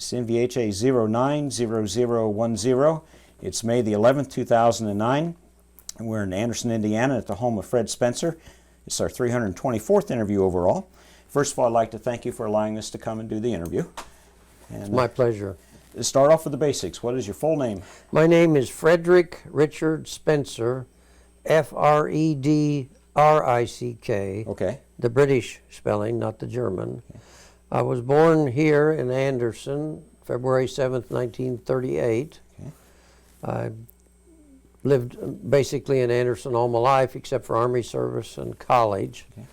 It's NVHA 090010. It's May the 11th, 2009, and we're in Anderson, Indiana at the home of Fred Spencer. It's our 324th interview overall. First of all, I'd like to thank you for allowing us to come and do the interview. And, it's my pleasure. To start off with the basics, what is your full name? My name is Fredrick Richard Spencer, Fredrick. Okay. The British spelling, not the German. Okay. I was born here in Anderson, February 7th, 1938. Okay. I lived basically in Anderson all my life except for Army service and college. Okay.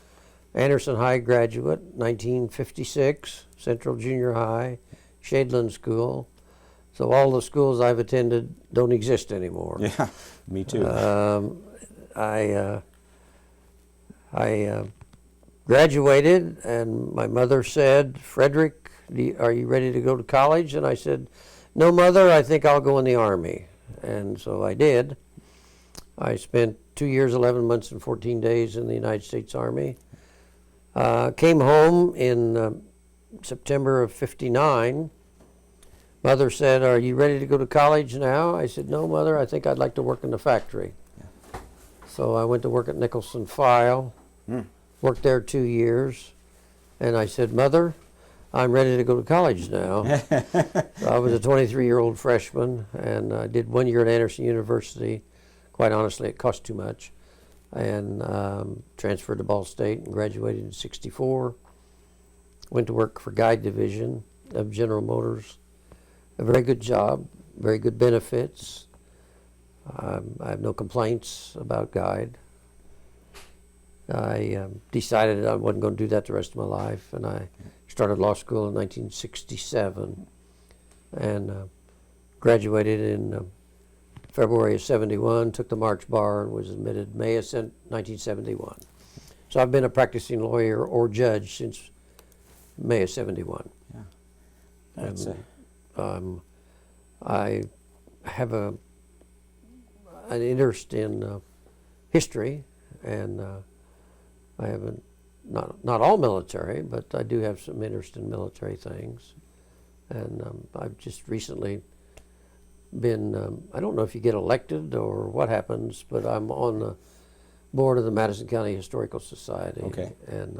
Anderson High graduate, 1956, Central Junior High, Shadeland School. So all the schools I've attended don't exist anymore. Yeah, me too. I graduated, and my mother said, "Fredrick, are you ready to go to college?" And I said, "No, Mother, I think I'll go in the Army." And so I did. I spent 2 years, 11 months, and 14 days in the United States Army. Came home in September of '59. Mother said, "Are you ready to go to college now?" I said, "No, Mother, I think I'd like to work in the factory." Yeah. So I went to work at Nicholson File, worked there 2 years, and I said, "Mother, I'm ready to go to college now." So I was a 23-year-old freshman, and I did 1 year at Anderson University. Quite honestly, it cost too much, and transferred to Ball State and graduated in '64. Went to work for Guide Division of General Motors. A very good job, very good benefits. I have no complaints about Guide. I decided I wasn't going to do that the rest of my life, and I started law school in 1967 and graduated in February of '71, took the March bar, and was admitted May of 1971. So I've been a practicing lawyer or judge since May of '71. Yeah. That's it. I have an interest in history, and I haven't not all military, but I do have some interest in military things. And I've just recently been, I don't know if you get elected or what happens, but I'm on the board of the Madison County Historical Society. Okay. And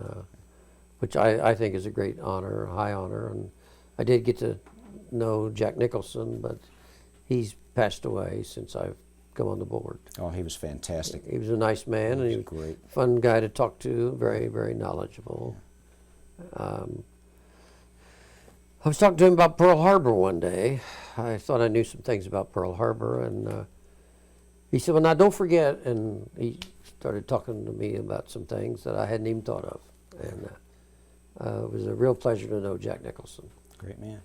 which I think is a great honor, a high honor. And I did get to know Jack Nicholson, but he's passed away since I've come on the board. Oh, he was fantastic. He was a nice man, and he was great. A fun guy to talk to, very, very knowledgeable. I was talking to him about Pearl Harbor one day. I thought I knew some things about Pearl Harbor, and he said, "Well, now don't forget," and he started talking to me about some things that I hadn't even thought of. And it was a real pleasure to know Jack Nicholson. Great man.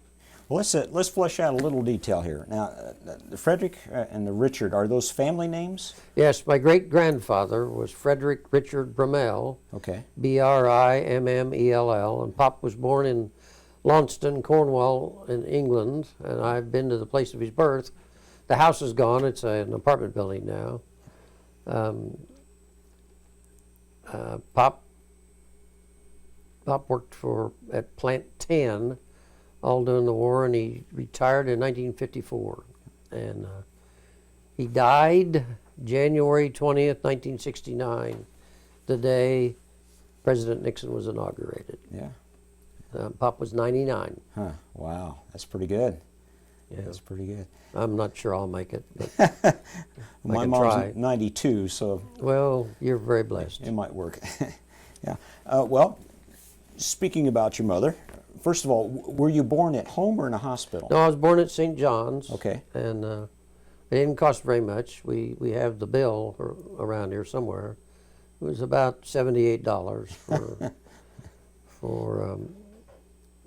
Well, let's flesh out a little detail here. Now, the Fredrick and the Richard, are those family names? Yes, my great-grandfather was Fredrick Richard Brummell, okay. Brimmell, and Pop was born in Launceston, Cornwall, in England, and I've been to the place of his birth. The house is gone. It's an apartment building now. Pop worked at Plant 10 all during the war, and he retired in 1954. And he died January 20th, 1969, the day President Nixon was inaugurated. Yeah. Pop was 99. Huh. Wow. That's pretty good. Yeah. That's pretty good. I'm not sure I'll make it, but My I can mom's try. 92, so... Well, you're very blessed. It might work. Yeah. Well, speaking about your mother, first of all, were you born at home or in a hospital? No, I was born at St. John's. Okay. And it didn't cost very much. We have the bill around here somewhere. It was about $78 for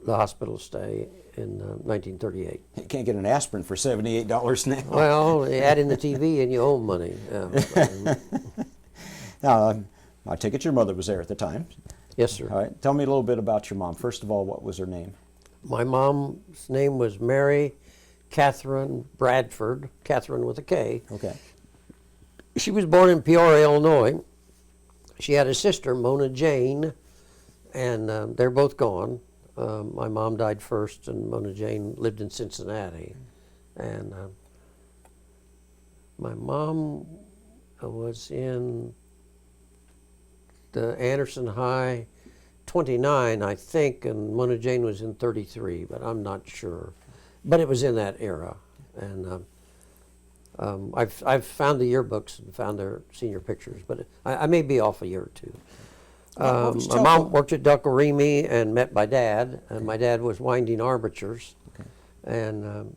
the hospital stay in 1938. You can't get an aspirin for $78 now. Well, you add in the TV and you owe money. Now, I take it your mother was there at the time. Yes, sir. All right. Tell me a little bit about your mom. First of all, what was her name? My mom's name was Mary Catherine Bradford, Catherine with a K. Okay. She was born in Peoria, Illinois. She had a sister, Mona Jane, and they're both gone. My mom died first, and Mona Jane lived in Cincinnati. And my mom was in the Anderson High 29, I think, and Mona Jane was in 33, but I'm not sure. But it was in that era. And I've found the yearbooks and found their senior pictures, but I may be off a year or two. My mom worked at Delcorimi and met my dad, and my dad was winding armatures. Okay. And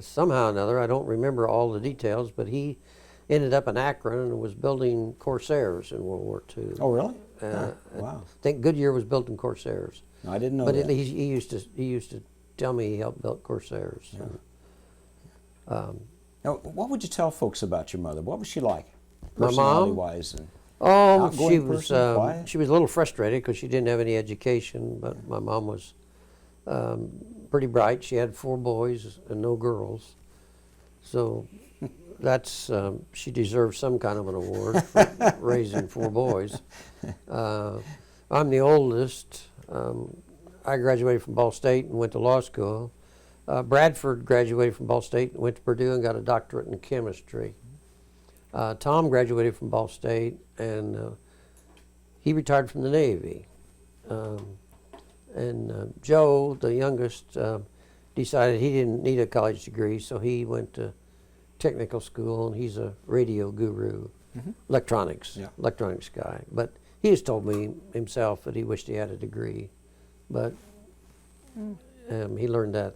somehow or another, I don't remember all the details, but he ended up in Akron and was building Corsairs in World War II. Oh, really? Wow. I think Goodyear was building Corsairs. No, I didn't know But that. he used to tell me he helped build Corsairs. Yeah. And, Now, what would you tell folks about your mother? What was she like, My mom? personality-wise? And oh, outgoing person, quiet? she was a little frustrated because she didn't have any education, but my mom was pretty bright. She had 4 boys and no girls. So that's, she deserves some kind of an award for raising 4 boys. I'm the oldest. I graduated from Ball State and went to law school. Bradford graduated from Ball State and went to Purdue and got a doctorate in chemistry. Tom graduated from Ball State and he retired from the Navy. And Joe, the youngest, decided he didn't need a college degree, so he went to technical school, and he's a radio guru, electronics guy. But he has told me himself that he wished he had a degree, but he learned that.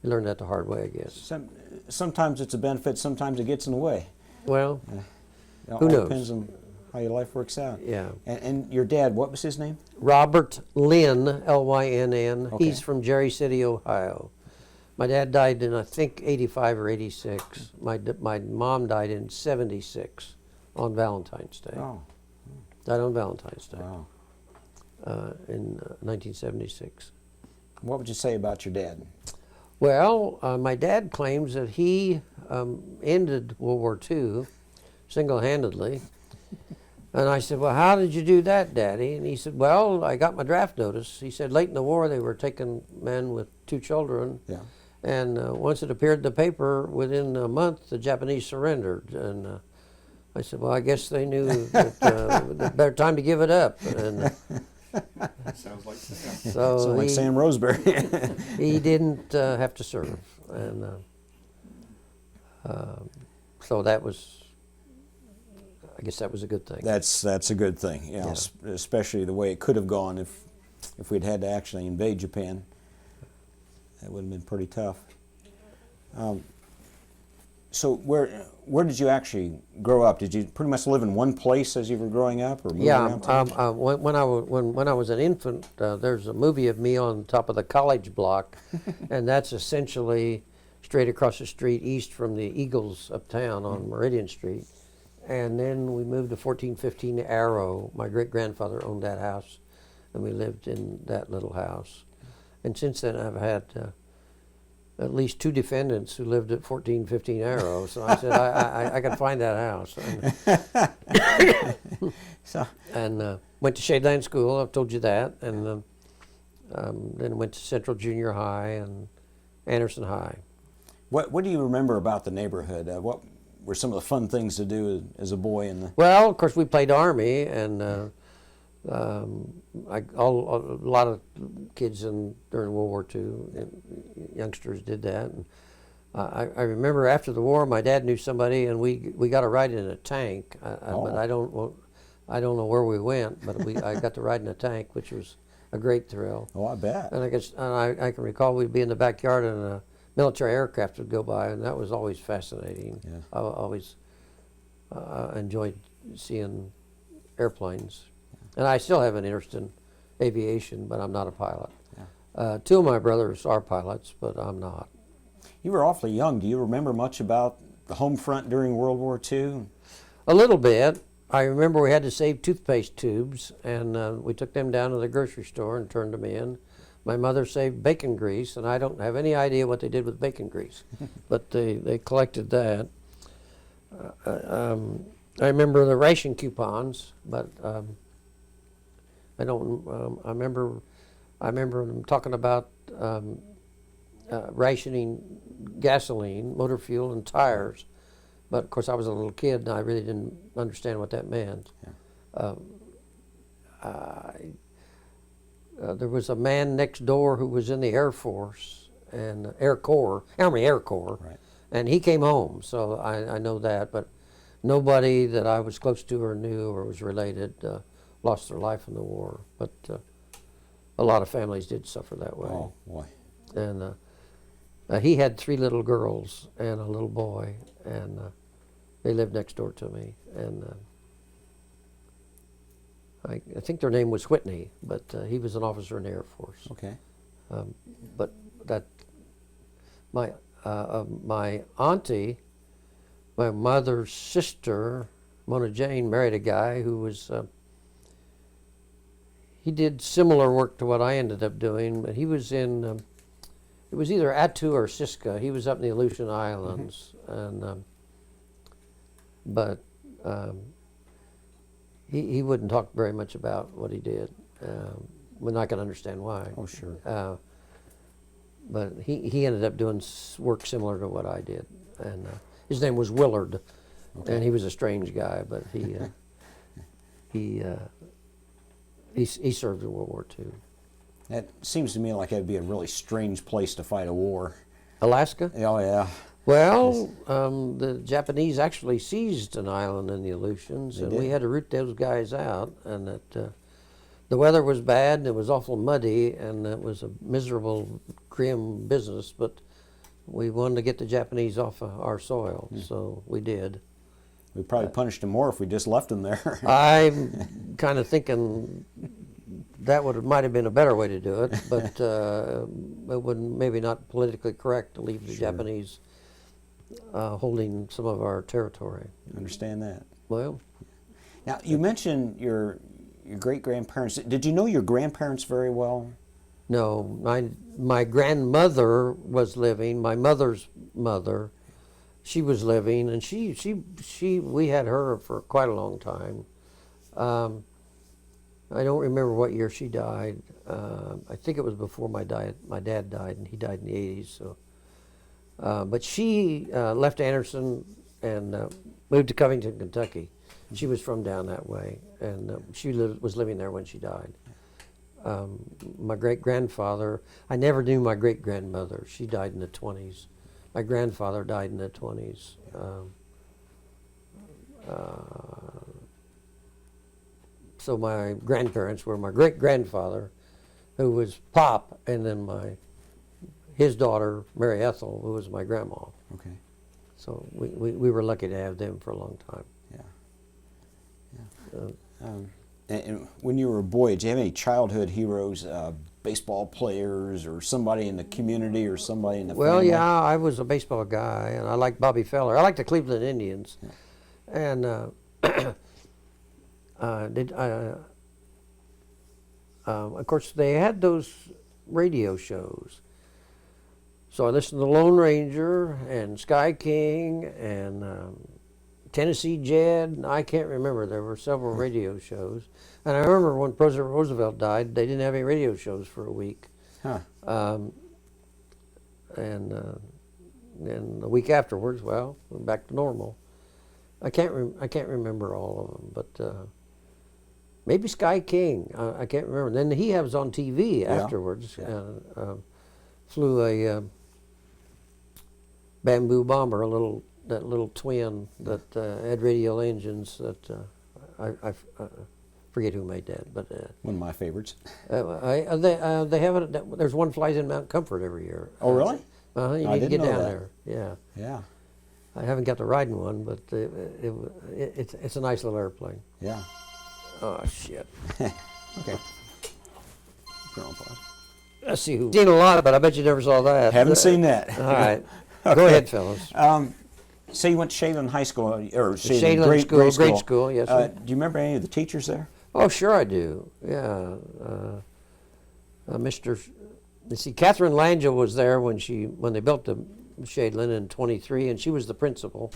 He learned that the hard way, I guess. Sometimes it's a benefit, sometimes it gets in the way. Well, It all who knows? depends on how your life works out. Yeah. And your dad, what was his name? Robert Lynn, Lynn. Okay. He's from Jerry City, Ohio. My dad died in, I think, 85 or 86. My mom died in 76 on Valentine's Day. Oh, Died on Valentine's Day wow. in 1976. What would you say about your dad? Well, my dad claims that he ended World War II single-handedly. And I said, well, how did you do that, Daddy? And he said, well, I got my draft notice. He said late in the war they were taking men with 2 children. Yeah. And once it appeared in the paper, within a month, the Japanese surrendered. And I said, well, I guess they knew that better time to give it up. And Sounds like so Sounds like Sam Roseberry. he didn't have to serve. And so that was, I guess that was a good thing. That's a good thing, you know, Yeah. especially the way it could have gone if we'd had to actually invade Japan. That would have been pretty tough. So where did you actually grow up? Did you pretty much live in one place as you were growing up, or move around town? When I was an infant, there's a movie of me on top of the college block, and that's essentially straight across the street east from the Eagles uptown on Meridian Street. And then we moved to 1415 Arrow. My great-grandfather owned that house, and we lived in that little house. And since then, I've had at least 2 defendants who lived at 1415 Arrow. So I said, I can find that house. And went to Shadeland School, I've told you that. And then went to Central Junior High and Anderson High. What do you remember about the neighborhood? What were some of the fun things to do as a boy in the... Well, of course, we played Army, and a lot of kids during World War II, youngsters did that. And I remember after the war, my dad knew somebody, and we got a ride in a tank. But I don't know where we went, but I got to ride in a tank, which was a great thrill. Oh, I bet. And I can recall we'd be in the backyard, and a military aircraft would go by, and that was always fascinating. Yeah. I always enjoyed seeing airplanes. And I still have an interest in aviation, but I'm not a pilot. Yeah. 2 of my brothers are pilots, but I'm not. You were awfully young. Do you remember much about the home front during World War II? A little bit. I remember we had to save toothpaste tubes, and we took them down to the grocery store and turned them in. My mother saved bacon grease, and I don't have any idea what they did with bacon grease, but they collected that. I remember the ration coupons, but I don't. I remember I remember them talking about rationing gasoline, motor fuel, and tires. But of course, I was a little kid, and I really didn't understand what that meant. Yeah. There was a man next door who was in the Air Force and Army Air Corps, Right. and he came home. So I know that, but nobody that I was close to or knew or was related lost their life in the war. But a lot of families did suffer that way. Oh boy. And he had 3 little girls and a little boy, and they lived next door to me. And I think their name was Whitney, but he was an officer in the Air Force. Okay. But that my auntie, my mother's sister, Mona Jane, married a guy who was. He did similar work to what I ended up doing, but he was in. It was either Attu or Sitka. He was up in the Aleutian Islands, and he wouldn't talk very much about what he did. When I can understand why. Oh, sure. But he ended up doing work similar to what I did, and his name was Willard, and he was a strange guy, but he served in World War II. That seems to me like that'd be a really strange place to fight a war. Alaska? Oh yeah. Well, the Japanese actually seized an island in the Aleutians, and we did? had to root those guys out. And that the weather was bad, and it was awful muddy, and it was a miserable, grim business. But we wanted to get the Japanese off of our soil, so we did. We probably punished them more if we just left them there. I'm kind of thinking that might have been a better way to do it, but it would maybe not politically correct to leave the Japanese holding some of our territory. Understand that. Well, Now you mentioned your great grandparents. Did you know your grandparents very well? no, my grandmother was living. My mother's mother, she was living, and we had her for quite a long time. I don't remember what year she died. I think it was before my dad died, and he died in the 80s. So, but she left Anderson and moved to Covington, Kentucky. She was from down that way, and she was living there when she died. My great-grandfather, I never knew my great-grandmother. She died in the 20s. My grandfather died in the 20s. So my grandparents were my great-grandfather, who was Pop, and then his daughter, Mary Ethel, who was my grandma. Okay. So we were lucky to have them for a long time. Yeah. And when you were a boy, did you have any childhood heroes, baseball players, or somebody in the community, or somebody in the Well, family? yeah, I was a baseball guy, and I liked Bobby Feller. I liked the Cleveland Indians, and of course they had those radio shows. So I listened to Lone Ranger and Sky King and Tennessee Jed. I can't remember. There were several radio shows. And I remember when President Roosevelt died, they didn't have any radio shows for a week. Huh. And the week afterwards, well, we're back to normal. I can't remember all of them, but maybe Sky King. I can't remember. Then he was on TV afterwards. Yeah. Flew a bamboo bomber, that little twin that had radial engines. That I forget who made that, but One of my favorites. they have it. There's one flies in Mount Comfort every year. Oh, really? You I need to didn't get know down that. there. Yeah. Yeah. I haven't got to ride in one, but it's a nice little airplane. Yeah. Oh shit! Okay. Put it on pause. Let's see who. Seen a lot, but I bet you never saw that. Haven't seen that. All right, go ahead, fellas. So you went to Shadeland High School, or Shadeland Shadeland School, great school, yes, sir. Do you remember any of the teachers there? Oh, sure I do. Yeah, Catherine Langell was there when they built the Shadeland in '23, and she was the principal.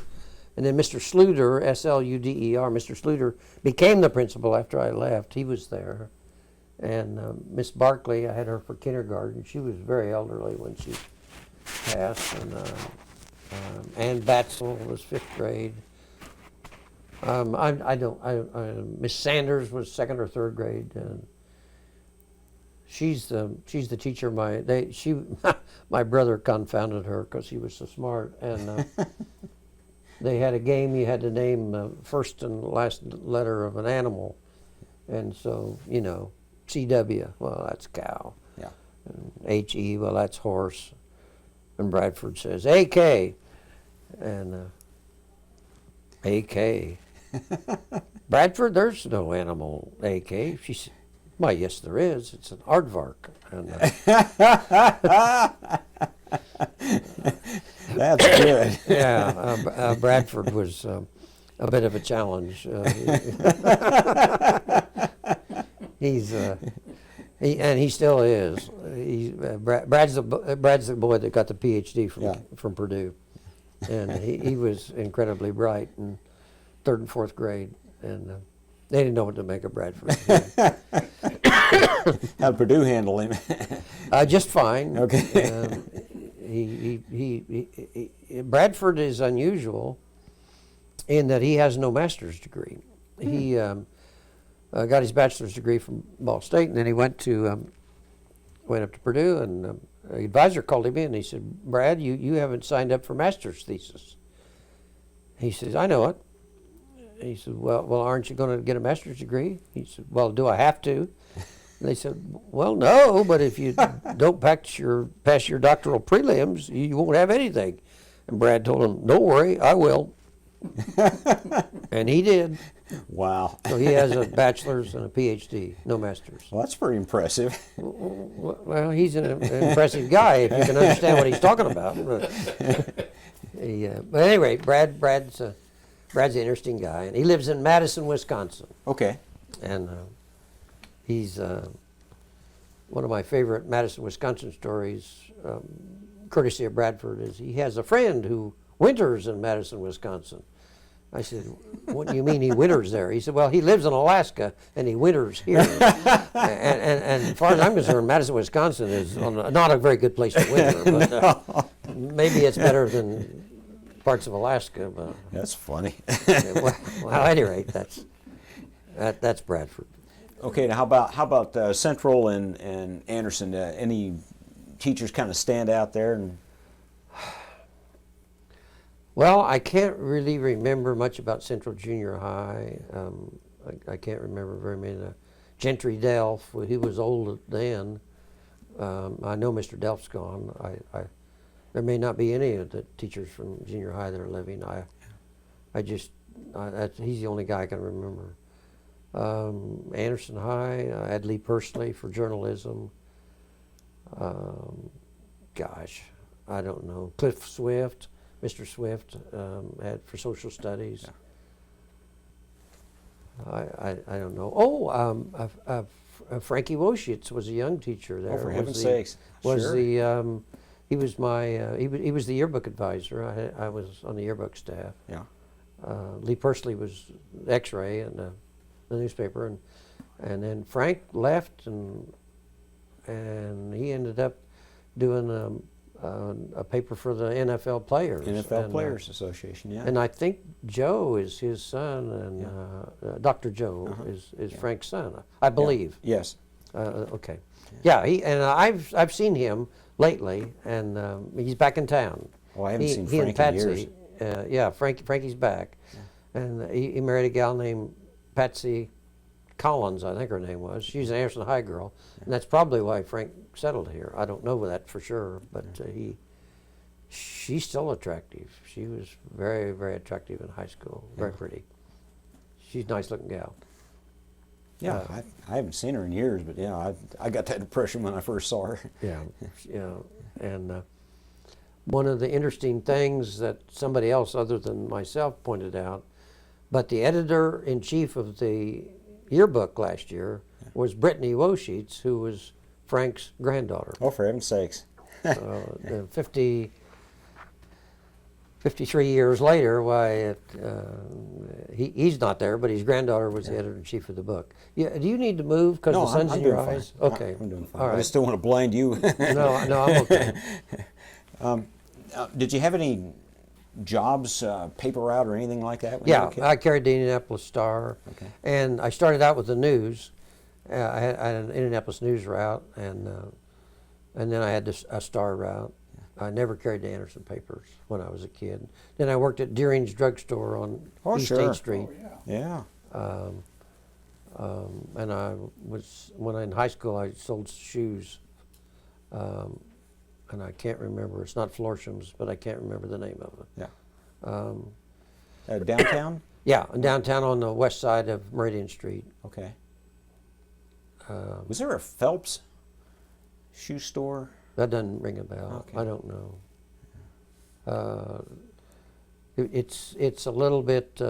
And then Mr. Sluder, Sluder, Mr. Sluder became the principal after I left. He was there, And Miss Barkley, I had her for kindergarten. She was very elderly when she passed. And Ann Batzel was 5th grade. Miss Sanders was 2nd or 3rd grade, and she's the teacher. My brother confounded her because he was so smart, and they had a game. You had to name the first and last letter of an animal, and so CW. Well, that's cow. Yeah. And HE. Well, that's horse. And Bradford says AK, and AK. Bradford, there's no animal AK. She said, "Why, yes, there is. It's an aardvark." And, That's good. yeah, Bradford was a bit of a challenge. He still is. Brad's the boy that got the PhD from Purdue, and he was incredibly bright in 3rd and 4th grade, and they didn't know what to make of Bradford. How'd Purdue handle him? Just fine. Okay. Bradford is unusual in that he has no master's degree. He got his bachelor's degree from Ball State, and then he went up to Purdue, and the advisor called him in, and he said, "Brad, you haven't signed up for master's thesis." He says, "I know it." He said, well, aren't you going to get a master's degree? He said, "Well, do I have to?" And they said, "Well, no, but if you don't pass your doctoral prelims, you won't have anything." And Brad told him, "Don't worry, I will." And he did. Wow. So he has a bachelor's and a PhD, no master's. Well, that's pretty impressive. Well, he's an impressive guy if you can understand what he's talking about. But anyway, Brad's an interesting guy, and he lives in Madison, Wisconsin. Okay. And he's one of my favorite Madison, Wisconsin stories, courtesy of Bradford, is he has a friend who winters in Madison, Wisconsin. I said, "What do you mean he winters there?" He said, "Well, he lives in Alaska and he winters here." and as far as I'm concerned, Madison, Wisconsin is not a very good place to winter, but maybe it's better than parts of Alaska. But That's funny. well, at any rate, that's Bradford. Okay, now how about Central and Anderson? Any teachers kind of stand out there? And Well, I can't really remember much about Central Junior High. I can't remember very many. Gentry Delph, well, he was old then. I know Mr. Delph's gone. There may not be any of the teachers from junior high that are living. He's the only guy I can remember. Anderson High, I had Lee Pursley for journalism. I don't know. Cliff Swift. Mr. Swift had for social studies. I don't know. Frankie Woschitz was a young teacher there. Oh, for heaven's sakes! Sure. He was he was the yearbook advisor. I was on the yearbook staff. Yeah. Lee Pursley was X-ray in the newspaper, and then Frank left, and he ended up doing a paper for the NFL Players. Players Association, yeah. And I think Joe is his son, and Dr. Joe is Frank's son, I believe. Yeah. Yes. Okay. Yeah, I've seen him lately, and he's back in town. Oh, I haven't seen he Frank and in years. Patsy. Frankie's back, and he married a gal named Patsy Collins, I think her name was. She's an Anderson High girl, and that's probably why Frank settled here. I don't know that for sure, but she's still attractive. She was very, very attractive in high school. Very pretty. She's a nice-looking gal. Yeah, I haven't seen her in years, but yeah, I got that impression when I first saw her. Yeah, and one of the interesting things that somebody else other than myself pointed out, but the editor-in-chief of the yearbook last year was Brittany Woschitz, who was Frank's granddaughter. Oh, for heaven's sakes. 53 years later, why, he's not there, but his granddaughter was the editor-in-chief of the book. Yeah, do you need to move because No, the sun's I'm in your doing fine. eyes? Okay. I'm doing fine. All I right. just don't want to blind you. No, I'm okay. Did you have any jobs, paper route or anything like that when you were Yeah, a kid? I carried the Indianapolis Star, Okay. and I started out with the news. I had an Indianapolis News route, and then I had a Star route. I never carried the Anderson papers when I was a kid. Then I worked at Deering's Drugstore on East sure. 8th Street. Yeah. And when in high school, I sold shoes. And I can't remember, it's not Florsham's, but I can't remember the name of it. Yeah. Downtown? Yeah, downtown on the west side of Meridian Street. Okay. Was there a Phelps shoe store? That doesn't ring a bell. Okay. I don't know. It's a little bit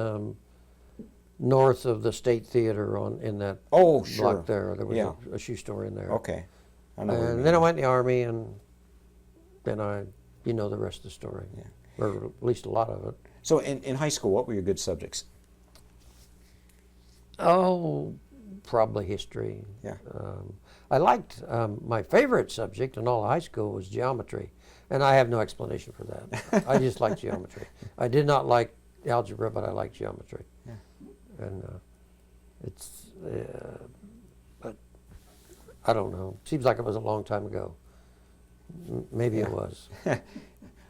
north of the State Theater in that Oh, sure. block there. There was Yeah. a shoe store in there. Okay. I know what you And mean. then I went in the Army, and then you know the rest of the story, Yeah. or at least a lot of it. So in high school, what were your good subjects? Oh, probably history. Yeah. I liked, my favorite subject in all of high school was geometry, and I have no explanation for that. I just liked geometry. I did not like algebra, but I liked geometry. Yeah. And but I don't know. Seems like it was a long time ago. Maybe it was.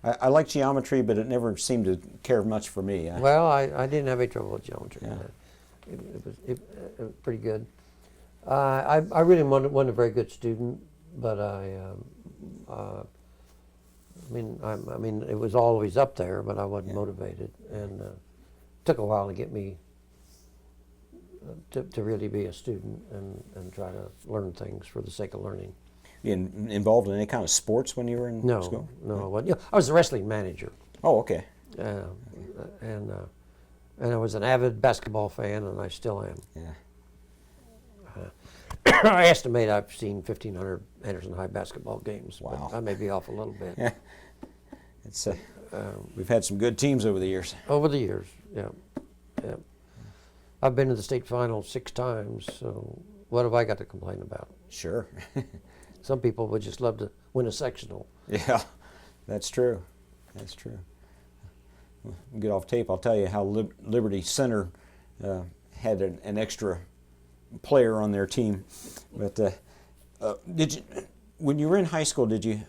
I like geometry, but it never seemed to care much for me. Well, I didn't have any trouble with geometry. Yeah. It was pretty good. I really wasn't a very good student, but I mean, it was always up there, but I wasn't motivated, and it took a while to get me to really be a student and try to learn things for the sake of learning. You involved in any kind of sports when you were in school? No, I wasn't. I was the wrestling manager. Oh, okay. And I was an avid basketball fan, and I still am. Yeah. I estimate I've seen 1,500 Anderson High basketball games. Wow. But I may be off a little bit. Yeah. It's we've had some good teams over the years. Over the years, yeah. I've been to the state final 6 times, so what have I got to complain about? Sure. Some people would just love to win a sectional. Yeah, that's true. That's true. We'll get off tape. I'll tell you how Liberty Center had an extra player on their team. But did you, when you were in high school, did you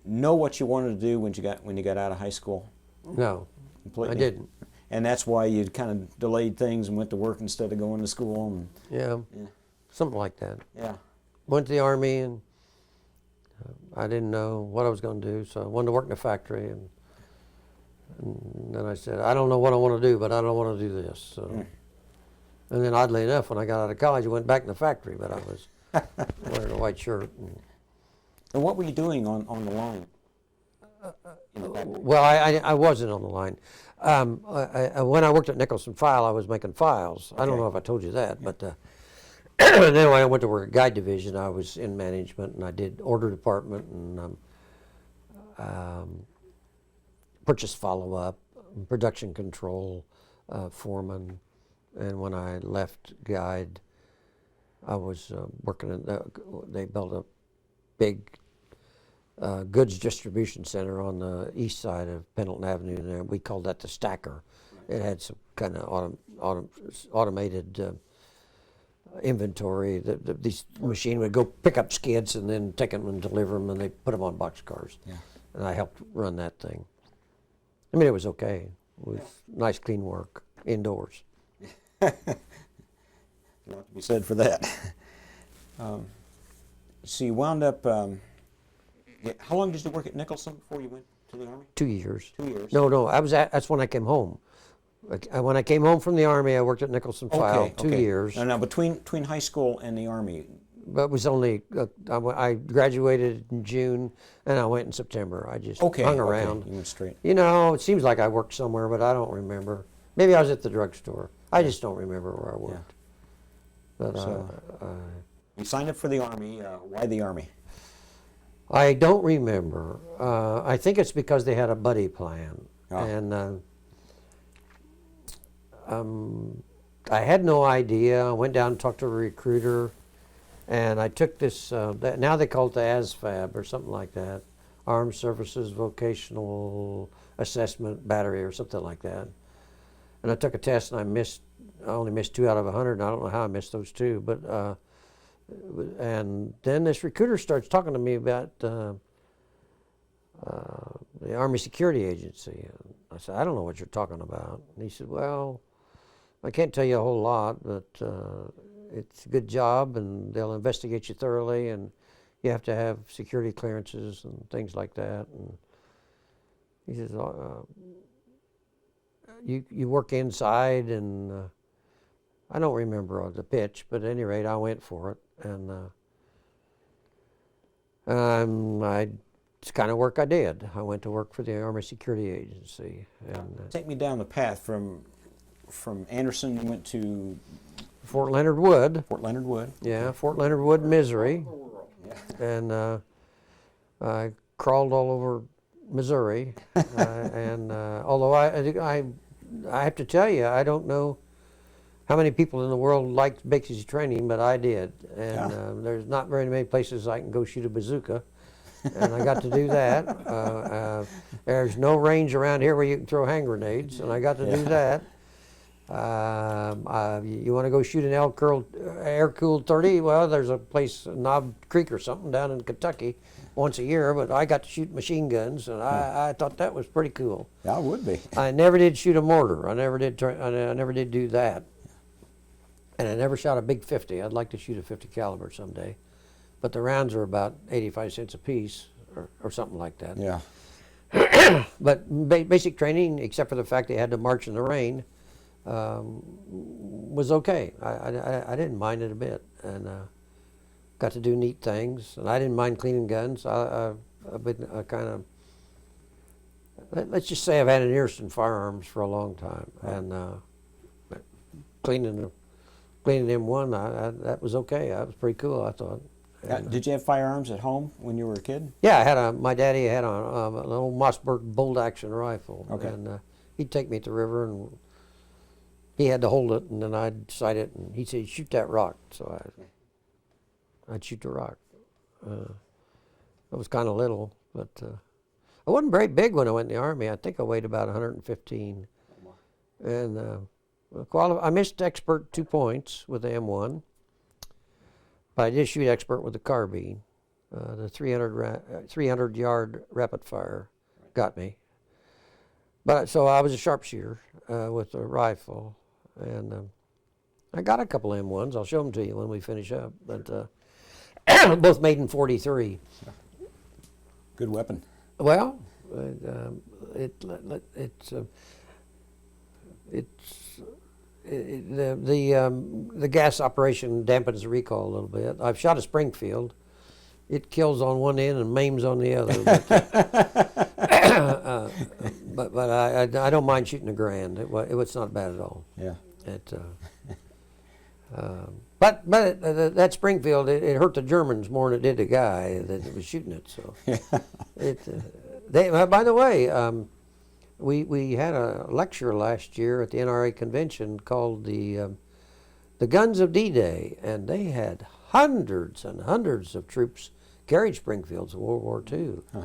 know what you wanted to do when you got out of high school? No, Completely? I didn't. And that's why you kind of delayed things and went to work instead of going to school. And, Yeah, yeah. something like that. Yeah. Went to the Army, and I didn't know what I was going to do, so I wanted to work in a factory. And then I said, I don't know what I want to do, but I don't want to do this. So. And then oddly enough, when I got out of college, I went back in the factory, but I was wearing a white shirt. And what were you doing on the line? In the factory? Well, I wasn't on the line. When I worked at Nicholson File, I was making files. I don't Okay. know if I told you that, but and then when I went to work at Guide Division, I was in management, and I did order department and purchase follow-up, production control, foreman. And when I left Guide, I was working in they built a big goods distribution center on the east side of Pendleton Avenue there. We called that the Stacker. It had some kind of automated inventory. These machine would go pick up skids and then take them and deliver them, and they put them on boxcars. Yeah. And I helped run that thing. I mean, it was okay. It was nice, clean work indoors. A lot to be said for that. So you wound up. How long did you work at Nicholson before you went to the Army? 2 years. 2 years. No, that's when I came home. When I came home from the Army, I worked at Nicholson File 2 years. Now, between high school and the Army. But it was only, I graduated in June, and I went in September. I just Okay. hung okay, around. You went straight. You know, it seems like I worked somewhere, but I don't remember. Maybe I was at the drugstore. I just don't remember where I worked. But You signed up for the Army. Why the Army? I don't remember. I think it's because they had a buddy plan. Oh. And I had no idea. I went down and talked to a recruiter, and I took this, now they call it the ASVAB or something like that, Armed Services Vocational Assessment Battery or something like that. And I took a test, and I only missed 2 out of 100, and I don't know how I missed those 2. But and then this recruiter starts talking to me about the Army Security Agency. And I said, I don't know what you're talking about. And he said, well, I can't tell you a whole lot, but it's a good job, and they'll investigate you thoroughly, and you have to have security clearances and things like that. And he says, you work inside, and I don't remember the pitch, but at any rate, I went for it, and it's the kind of work I did. I went to work for the Army Security Agency. And Take me down the path from Anderson. You went to Fort Leonard Wood. Fort Leonard Wood. Yeah, Fort Leonard Wood, Missouri. And I crawled all over Missouri. And although I have to tell you, I don't know how many people in the world like basic training, but I did. And there's not very many places I can go shoot a bazooka. And I got to do that. There's no range around here where you can throw hand grenades, and I got to do that. You want to go shoot an air-cooled 30? Well, there's a place, Knob Creek or something, down in Kentucky, once a year. But I got to shoot machine guns, and I thought that was pretty cool. Yeah, it would be. I never did shoot a mortar. I never did do that. And I never shot a big 50. I'd like to shoot a 50 caliber someday. But the rounds are about 85 cents a piece, or something like that. Yeah. But basic training, except for the fact they had to march in the rain, was okay. I didn't mind it a bit, and got to do neat things. And I didn't mind cleaning guns. I've been kind of, let's just say I've had an interest in firearms for a long time, and cleaning M1, that was okay. That was pretty cool, I thought. Did you have firearms at home when you were a kid? Yeah, I had my daddy had an old Mossberg bolt-action rifle. Okay. And he'd take me to the river, and he had to hold it, and then I'd sight it, and he'd say, shoot that rock. So I'd shoot the rock. I was kind of little, but I wasn't very big when I went in the Army. I think I weighed about 115. And I missed expert 2 points with the M1. But I did shoot expert with the carbine. The 300-yard rapid fire got me. But so I was a sharpshooter with a rifle, and I got a couple M1s. I'll show them to you when we finish up. But both made in '43. Good weapon. Well, the gas operation dampens the recoil a little bit. I've shot a Springfield. It kills on one end and maims on the other. But I don't mind shooting a Grand. It was not bad at all. Yeah. But that Springfield, it hurt the Germans more than it did the guy that was shooting it. So, by the way, we had a lecture last year at the NRA convention called the Guns of D-Day, and they had hundreds and hundreds of troops carried Springfields in World War II. Huh.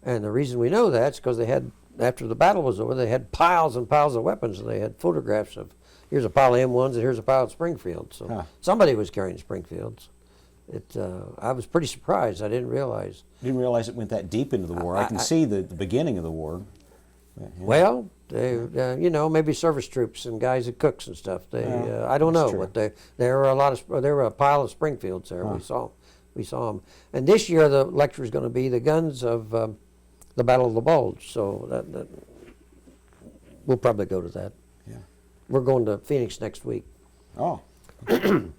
And the reason we know that is because they had, after the battle was over, they had piles and piles of weapons, and they had photographs of, here's a pile of M1s and here's a pile of Springfields. So somebody was carrying Springfields. I was pretty surprised. I didn't realize. Didn't realize it went that deep into the war. I can see the beginning of the war. Yeah. Well, maybe service troops and guys that cooks and stuff. I don't know, but there were a pile of Springfields there. Huh. We saw them. And this year the lecture is going to be the guns of the Battle of the Bulge. So that we'll probably go to that. Yeah. We're going to Phoenix next week. Oh. It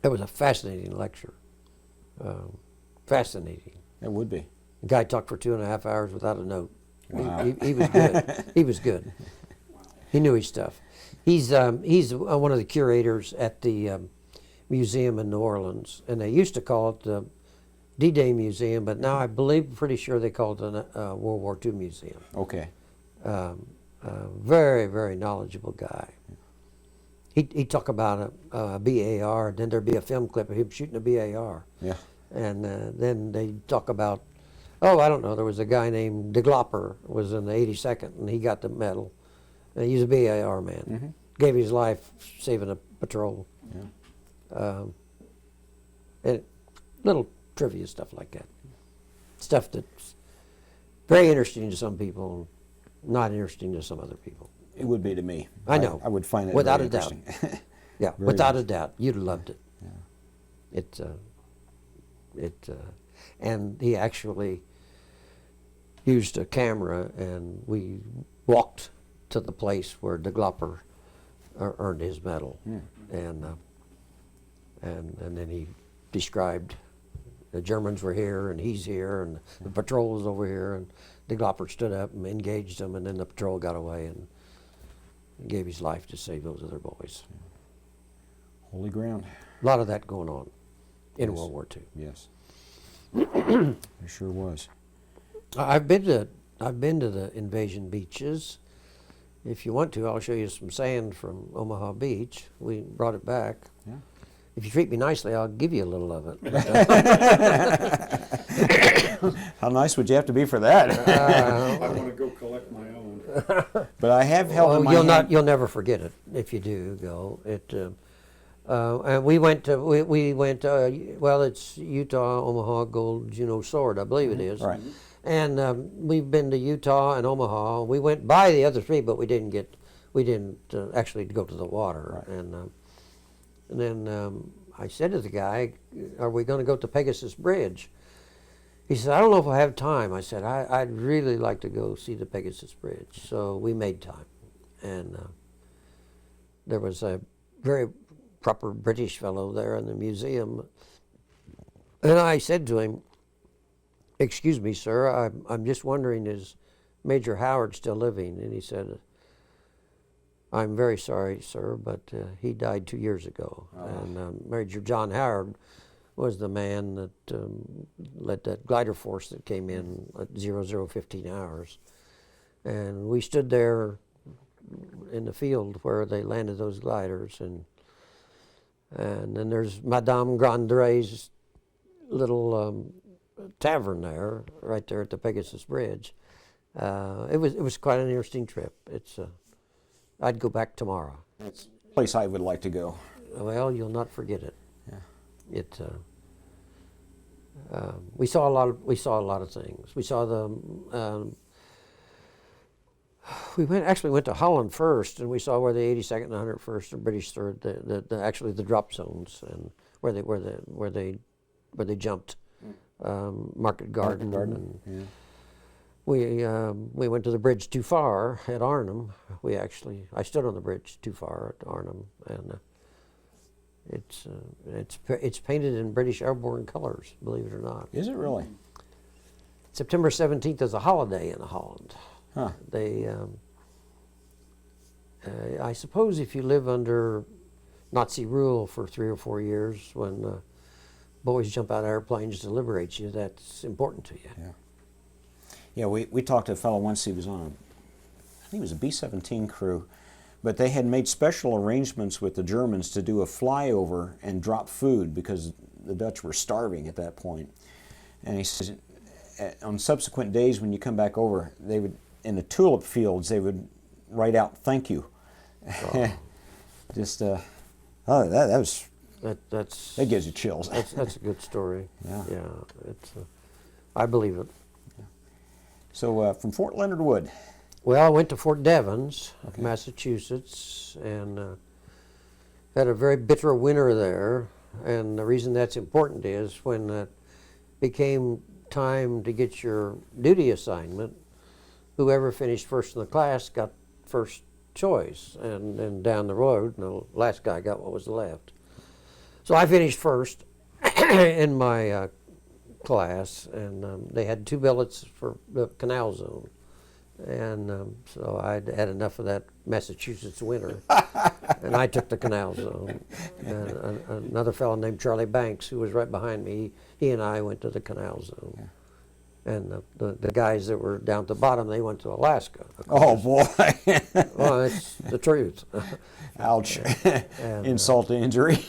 was a fascinating lecture. Fascinating. It would be. The guy talked for 2.5 hours without a note. Wow. He was good. He was good. He knew his stuff. He's one of the curators at the museum in New Orleans, and they used to call it the D-Day Museum, but now I believe, pretty sure they call it the World War II Museum. Okay. Very, very knowledgeable guy. He'd talk about a BAR, then there'd be a film clip of him shooting a BAR. Yeah. And then they'd talk about, oh, I don't know, there was a guy named DeGlopper was in the 82nd, and he got the medal. And he was a BAR man. Mm-hmm. Gave his life saving a patrol. Yeah. And little trivia stuff like that. Stuff that's very interesting to some people, not interesting to some other people. It would be to me. I know. I would find it Without very a doubt. interesting. Yeah, Very without much. a doubt, you'd have loved it. Yeah. And he actually used a camera, and we walked to the place where DeGlopper earned his medal, and then he described the Germans were here, and he's here, and the patrol was over here, and DeGlopper stood up and engaged them, and then the patrol got away and gave his life to save those other boys. Holy ground. A lot of that going on in Yes. World War II. Yes. It sure was. I've been to the invasion beaches. If you want to, I'll show you some sand from Omaha Beach. We brought it back. Yeah. If you treat me nicely, I'll give you a little of it. How nice would you have to be for that? I want to go collect my own. But I have held in my hand. You'll never forget it if you do go. And we went to well, it's Utah, Omaha, Gold, Juno, Sword, I believe it is. Right. And we've been to Utah and Omaha. We went by the other three, but we didn't actually go to the water. Right. And then I said to the guy, "Are we going to go to Pegasus Bridge?" He said, "I don't know if I have time." I said, I'd really like to go see the Pegasus Bridge. So we made time. And there was a very proper British fellow there in the museum. And I said to him, "Excuse me, sir, I'm just wondering, is Major Howard still living?" And he said, "I'm very sorry, sir, but he died 2 years ago." Oh. And Major John Howard was the man that led that glider force that came in at 0015 hours. And we stood there in the field where they landed those gliders, and then there's Madame Grandre's little tavern there, right there at the Pegasus Bridge. It was quite an interesting trip. I'd go back tomorrow. It's a place I would like to go. Well, you'll not forget it. Yeah. We saw a lot of things. We saw we went to Holland first, and we saw where the 82nd and 101st and British 3rd, actually the drop zones, and where they jumped, Market Garden. And Yeah. we went to the bridge too far at Arnhem. I stood on the bridge too far at Arnhem, and it's painted in British airborne colors, believe it or not. Is it really? September 17th is a holiday in Holland. Huh. I suppose if you live under Nazi rule for 3 or 4 years, when boys jump out of airplanes to liberate you, that's important to you. Yeah. Yeah, we talked to a fellow once. He was on I think it was a B-17 crew, but they had made special arrangements with the Germans to do a flyover and drop food because the Dutch were starving at that point. And he says, on subsequent days when you come back over, they would, in the tulip fields, they would write out "thank you." Oh. Just, that was, That's that gives you chills. that's a good story. Yeah. It's I believe it. So from Fort Leonard Wood. Well, I went to Fort Devens, Okay. Massachusetts, and had a very bitter winter there. And the reason that's important is when it became time to get your duty assignment, whoever finished first in the class got first choice, and then down the road, the last guy got what was left. So I finished first in my class, and they had 2 billets for the Canal Zone. And so I'd had enough of that Massachusetts winter, and I took the Canal Zone. And another fellow named Charlie Banks, who was right behind me, he and I went to the Canal Zone. And the guys that were down at the bottom, they went to Alaska. Oh boy! Well, it's the truth. Ouch! And, Insult to injury.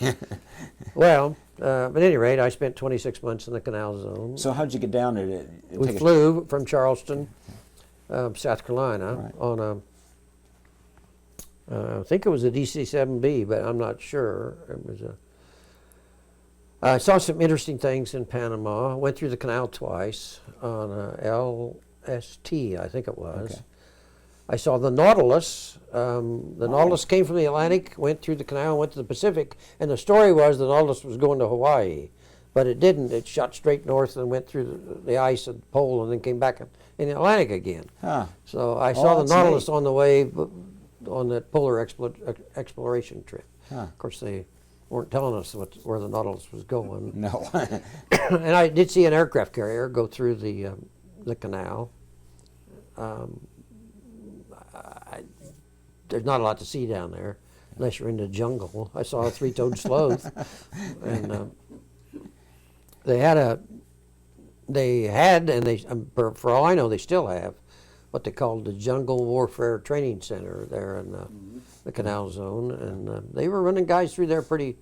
Well, at any rate, I spent 26 months in the Canal Zone. So how'd you get down there? We flew from Charleston, South Carolina, Right. on I think it was a DC-7B, but I'm not sure. It was I saw some interesting things in Panama. Went through the canal twice on a LST, I think it was. Okay. I saw the Nautilus. The Nautilus came from the Atlantic, went through the canal, went to the Pacific, and the story was the Nautilus was going to Hawaii, but it didn't. It shot straight north and went through the ice at the pole and then came back in the Atlantic again. Huh. So I saw the that's Nautilus neat. on the way on that polar exploration trip. Huh. Of course, they weren't telling us where the Nautilus was going. No. And I did see an aircraft carrier go through the canal. There's not a lot to see down there unless you're in the jungle. I saw a three-toed sloth, and they had, and they, for all I know, they still have what they called the Jungle Warfare Training Center there in the Canal Zone, and they were running guys through there pretty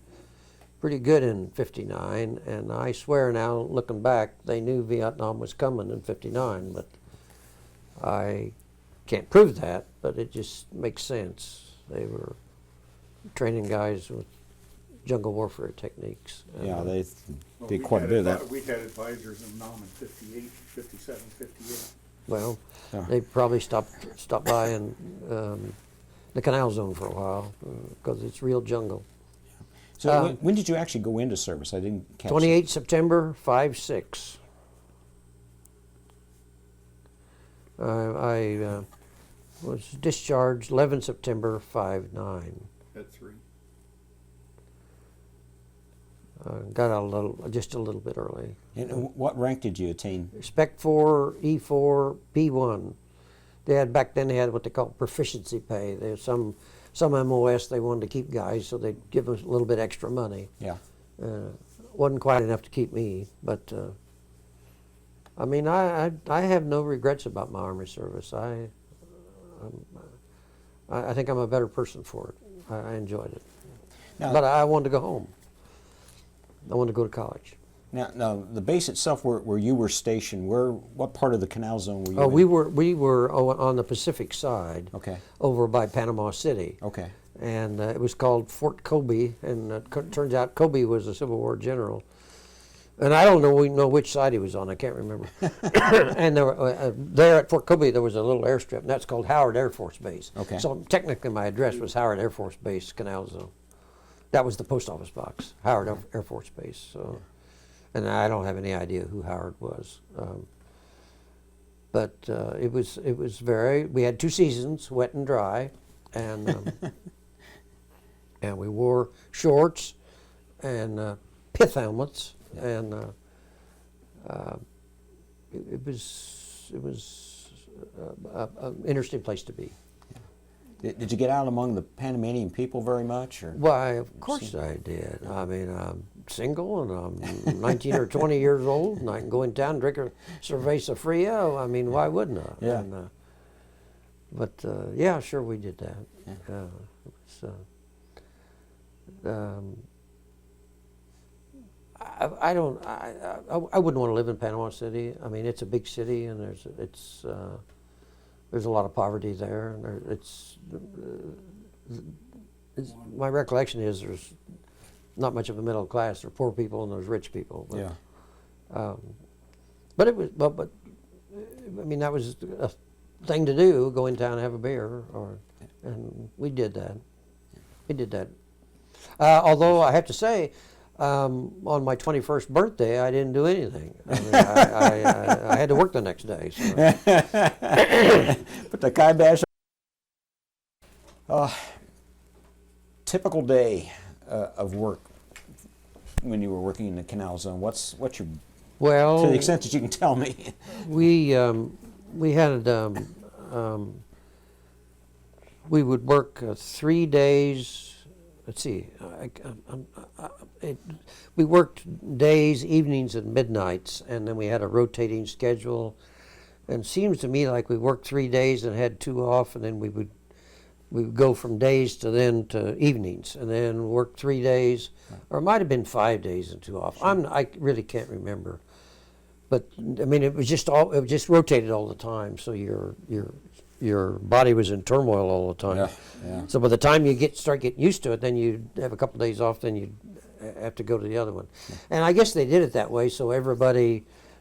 good in '59. And I swear now, looking back, they knew Vietnam was coming in '59, but I can't prove that, but it just makes sense. They were training guys with jungle warfare techniques. Yeah, they Well, did we quite a had bit of that. We had advisors in Nam in 58, 57, 58. Well, Yeah. they probably stopped by in the Canal Zone for a while because it's real jungle. So when did you actually go into service? I didn't catch 28 September '56. I was discharged 11 September '59. At 3. Got out just a little bit early. And what rank did you attain? Spec 4, E4, P1. Back then they had what they call proficiency pay. There's some MOS they wanted to keep guys, so they'd give us a little bit extra money. Yeah. Wasn't quite enough to keep me, but I mean, I have no regrets about my Army service. I think I'm a better person for it. I enjoyed it. Now, But I wanted to go home. I wanted to go to college. now the base itself, where you were stationed, what part of the Canal Zone were you Oh, in? we were on the Pacific side, Okay. over by Panama City. Okay. And it was called Fort Kobe, and it turns out Kobe was a Civil War general. And I don't know which side he was on. I can't remember. And there at Fort Kobe, there was a little airstrip, and that's called Howard Air Force Base. Okay. So technically, my address was Howard Air Force Base, Canal Zone. That was the post office box, Howard Air Force Base. So, and I don't have any idea who Howard was. But it was very. We had 2 seasons, wet and dry, and and we wore shorts and pith helmets, and it was an interesting place to be. Did you get out among the Panamanian people very much? Or? Why, of course I did. I mean, I'm single and I'm 19 or 20 years old, and I can go in town and drink a cerveza fria. I mean, why wouldn't I? Yeah. And, yeah, sure, we did that. Yeah. I wouldn't want to live in Panama City. I mean, it's a big city, and there's a lot of poverty there, and my recollection is there's not much of a middle class. There are poor people and there's rich people. But, Yeah. But it was, but I mean, that was a thing to do. Go in town and have a beer, and we did that. We did that. Although I have to say, on my 21st birthday, I didn't do anything. I mean, I had to work the next day. So. Put the kibosh. Typical day of work when you were working in the Canal Zone. What's your, Well, to the extent that you can tell me? we had we would work 3 days let's see, we worked days, evenings, and midnights, and then we had a rotating schedule. And it seems to me like we worked 3 days and had 2 off, and then we would go from days to evenings, and then work 3 days, or it might have been 5 days and 2 off. Sure. I really can't remember, but I mean it was just rotated all the time, so your body was in turmoil all the time. Yeah, yeah. So by the time you start getting used to it, then you have a couple of days off, then you have to go to the other one. Yeah. And I guess they did it that way, so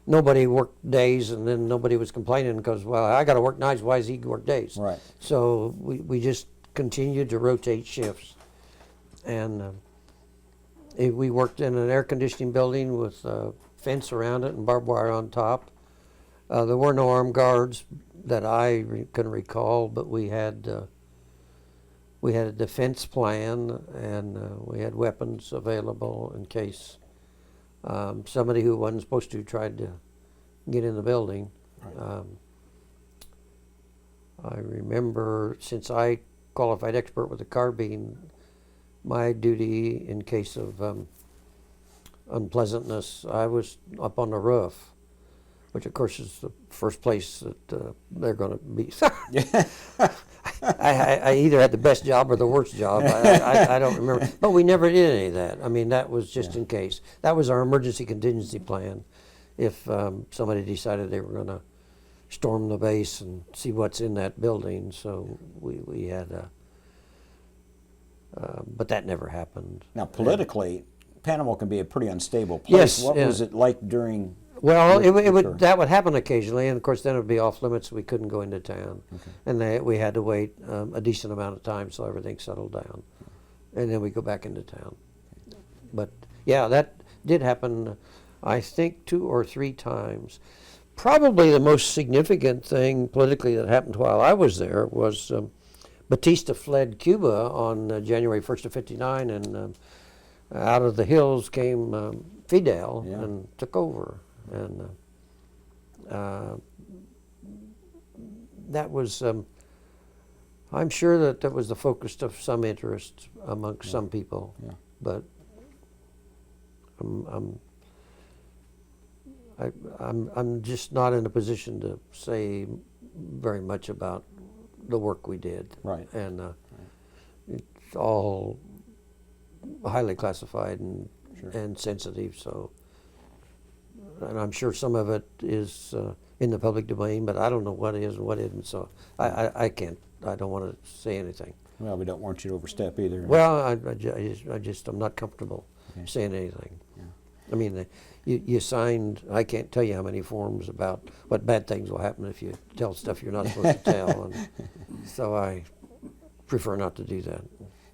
nobody worked days, and then nobody was complaining because, well, I got to work nights. Why does he work days? Right. So we just continued to rotate shifts, and we worked in an air conditioning building with a fence around it and barbed wire on top. There were no armed guards that I can recall, but we had a defense plan, and we had weapons available in case somebody who wasn't supposed to tried to get in the building. Right. I remember, since I qualified expert with a carbine, my duty in case of unpleasantness, I was up on the roof, which of course is the first place that they're going to be. I either had the best job or the worst job. I don't remember. But we never did any of that. I mean, that was just in case. That was our emergency contingency plan. If somebody decided they were going to storm the base and see what's in that building. So we had but that never happened. Now, politically, Panama can be a pretty unstable place. Yes. What was it like during... Well, that would happen occasionally, and of course then it would be off limits. We couldn't go into town, and we had to wait a decent amount of time so everything settled down, and then we go back into town. But yeah, that did happen, I think 2 or 3 times. Probably the most significant thing politically that happened while I was there was Batista fled Cuba on January 1st of '59, and out of the hills came Fidel and took over. And that was, I'm sure that was the focus of some interest amongst some people, but I'm just not in a position to say very much about the work we did. Right. And it's all highly classified and sensitive, so. And I'm sure some of it is in the public domain, but I don't know what is and what isn't. So I don't want to say anything. Well, we don't want you to overstep either. Well, I'm not comfortable saying anything. Yeah. I mean, you signed, I can't tell you how many forms about what bad things will happen if you tell stuff you're not supposed to tell. And so I prefer not to do that.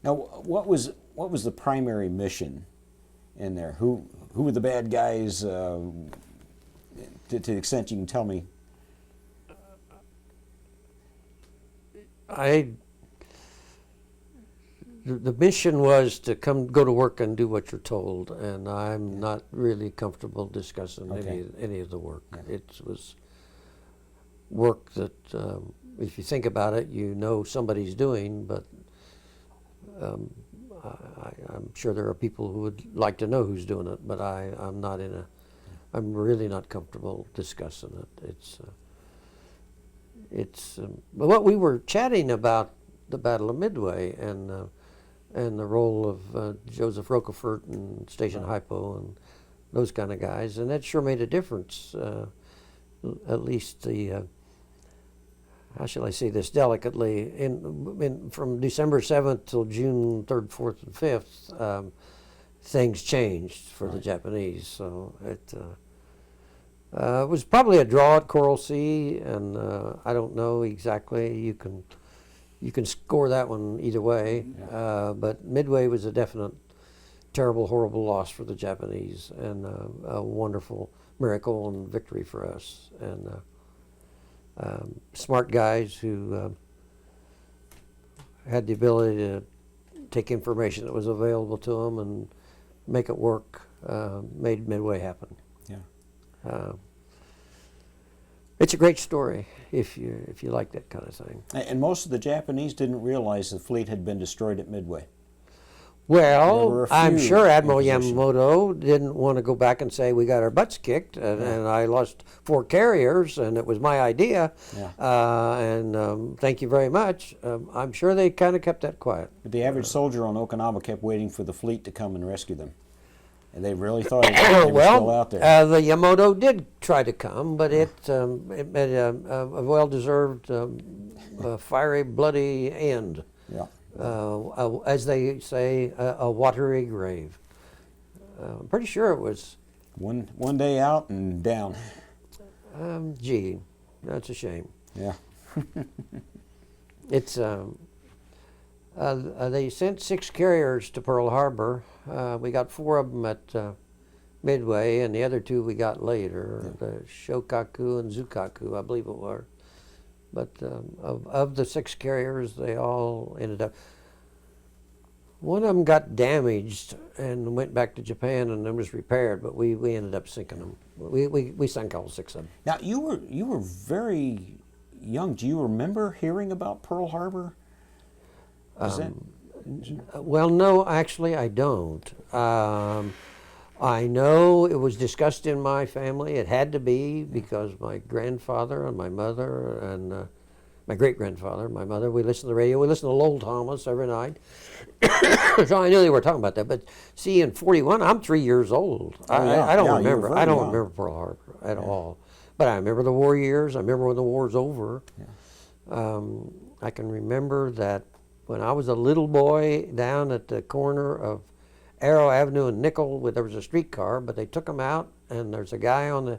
Now, what was the primary mission in there? Who were the bad guys, to the extent you can tell me? The mission was to go to work and do what you're told, and I'm not really comfortable discussing any of the work. Yeah. It was work that, if you think about it, you know somebody's doing, but I'm sure there are people who would like to know who's doing it, but I'm really not comfortable discussing it. It's what we were chatting about the Battle of Midway and the role of Joseph Roquefort and Station Hypo and those kind of guys, and that sure made a difference. At least how shall I say this delicately? From December 7th till June 3rd, 4th, and 5th, things changed for the Japanese. So it was probably a draw at Coral Sea, and I don't know exactly. You can score that one either way, but Midway was a definite, terrible, horrible loss for the Japanese, and a wonderful miracle and victory for us. And smart guys who had the ability to take information that was available to them and make it work, made Midway happen. Yeah. It's a great story if you like that kind of thing. And most of the Japanese didn't realize the fleet had been destroyed at Midway. There were Well, a I'm few sure Admiral in position. Yamamoto didn't want to go back and say we got our butts kicked, and I lost 4 carriers, and it was my idea. Yeah. Thank you very much. I'm sure they kind of kept that quiet. But the average soldier on Okinawa kept waiting for the fleet to come and rescue them. And they really thought they were still Well, out there. the Yamamoto did try to come, but it made a well-deserved, fiery, bloody end. Yeah. As they say, a watery grave. I'm pretty sure it was. One day out and down. Gee, that's a shame. Yeah. It's they sent 6 carriers to Pearl Harbor. We got 4 of them at Midway, and the other 2 we got later. The Shokaku and Zukaku, I believe it were. But of the 6 carriers, they all ended up. One of them got damaged and went back to Japan and then was repaired, but we ended up sinking them. We sank all 6 of them. Now you were very young. Do you remember hearing about Pearl Harbor? Is that Well, no, actually, I don't. I know it was discussed in my family. It had to be because my grandfather and my mother and my great-grandfather, my mother, we listened to the radio. We listened to Lowell Thomas every night. So I knew they were talking about that. But see, in 41, I'm 3 years old. Oh, yeah. I don't Yeah, you were remember. very I don't young. remember Pearl Harbor at all. But I remember the war years. I remember when the war's over. I can remember that when I was a little boy down at the corner of Arrow Avenue and Nickel, where there was a streetcar, but they took him out, and there's a guy on the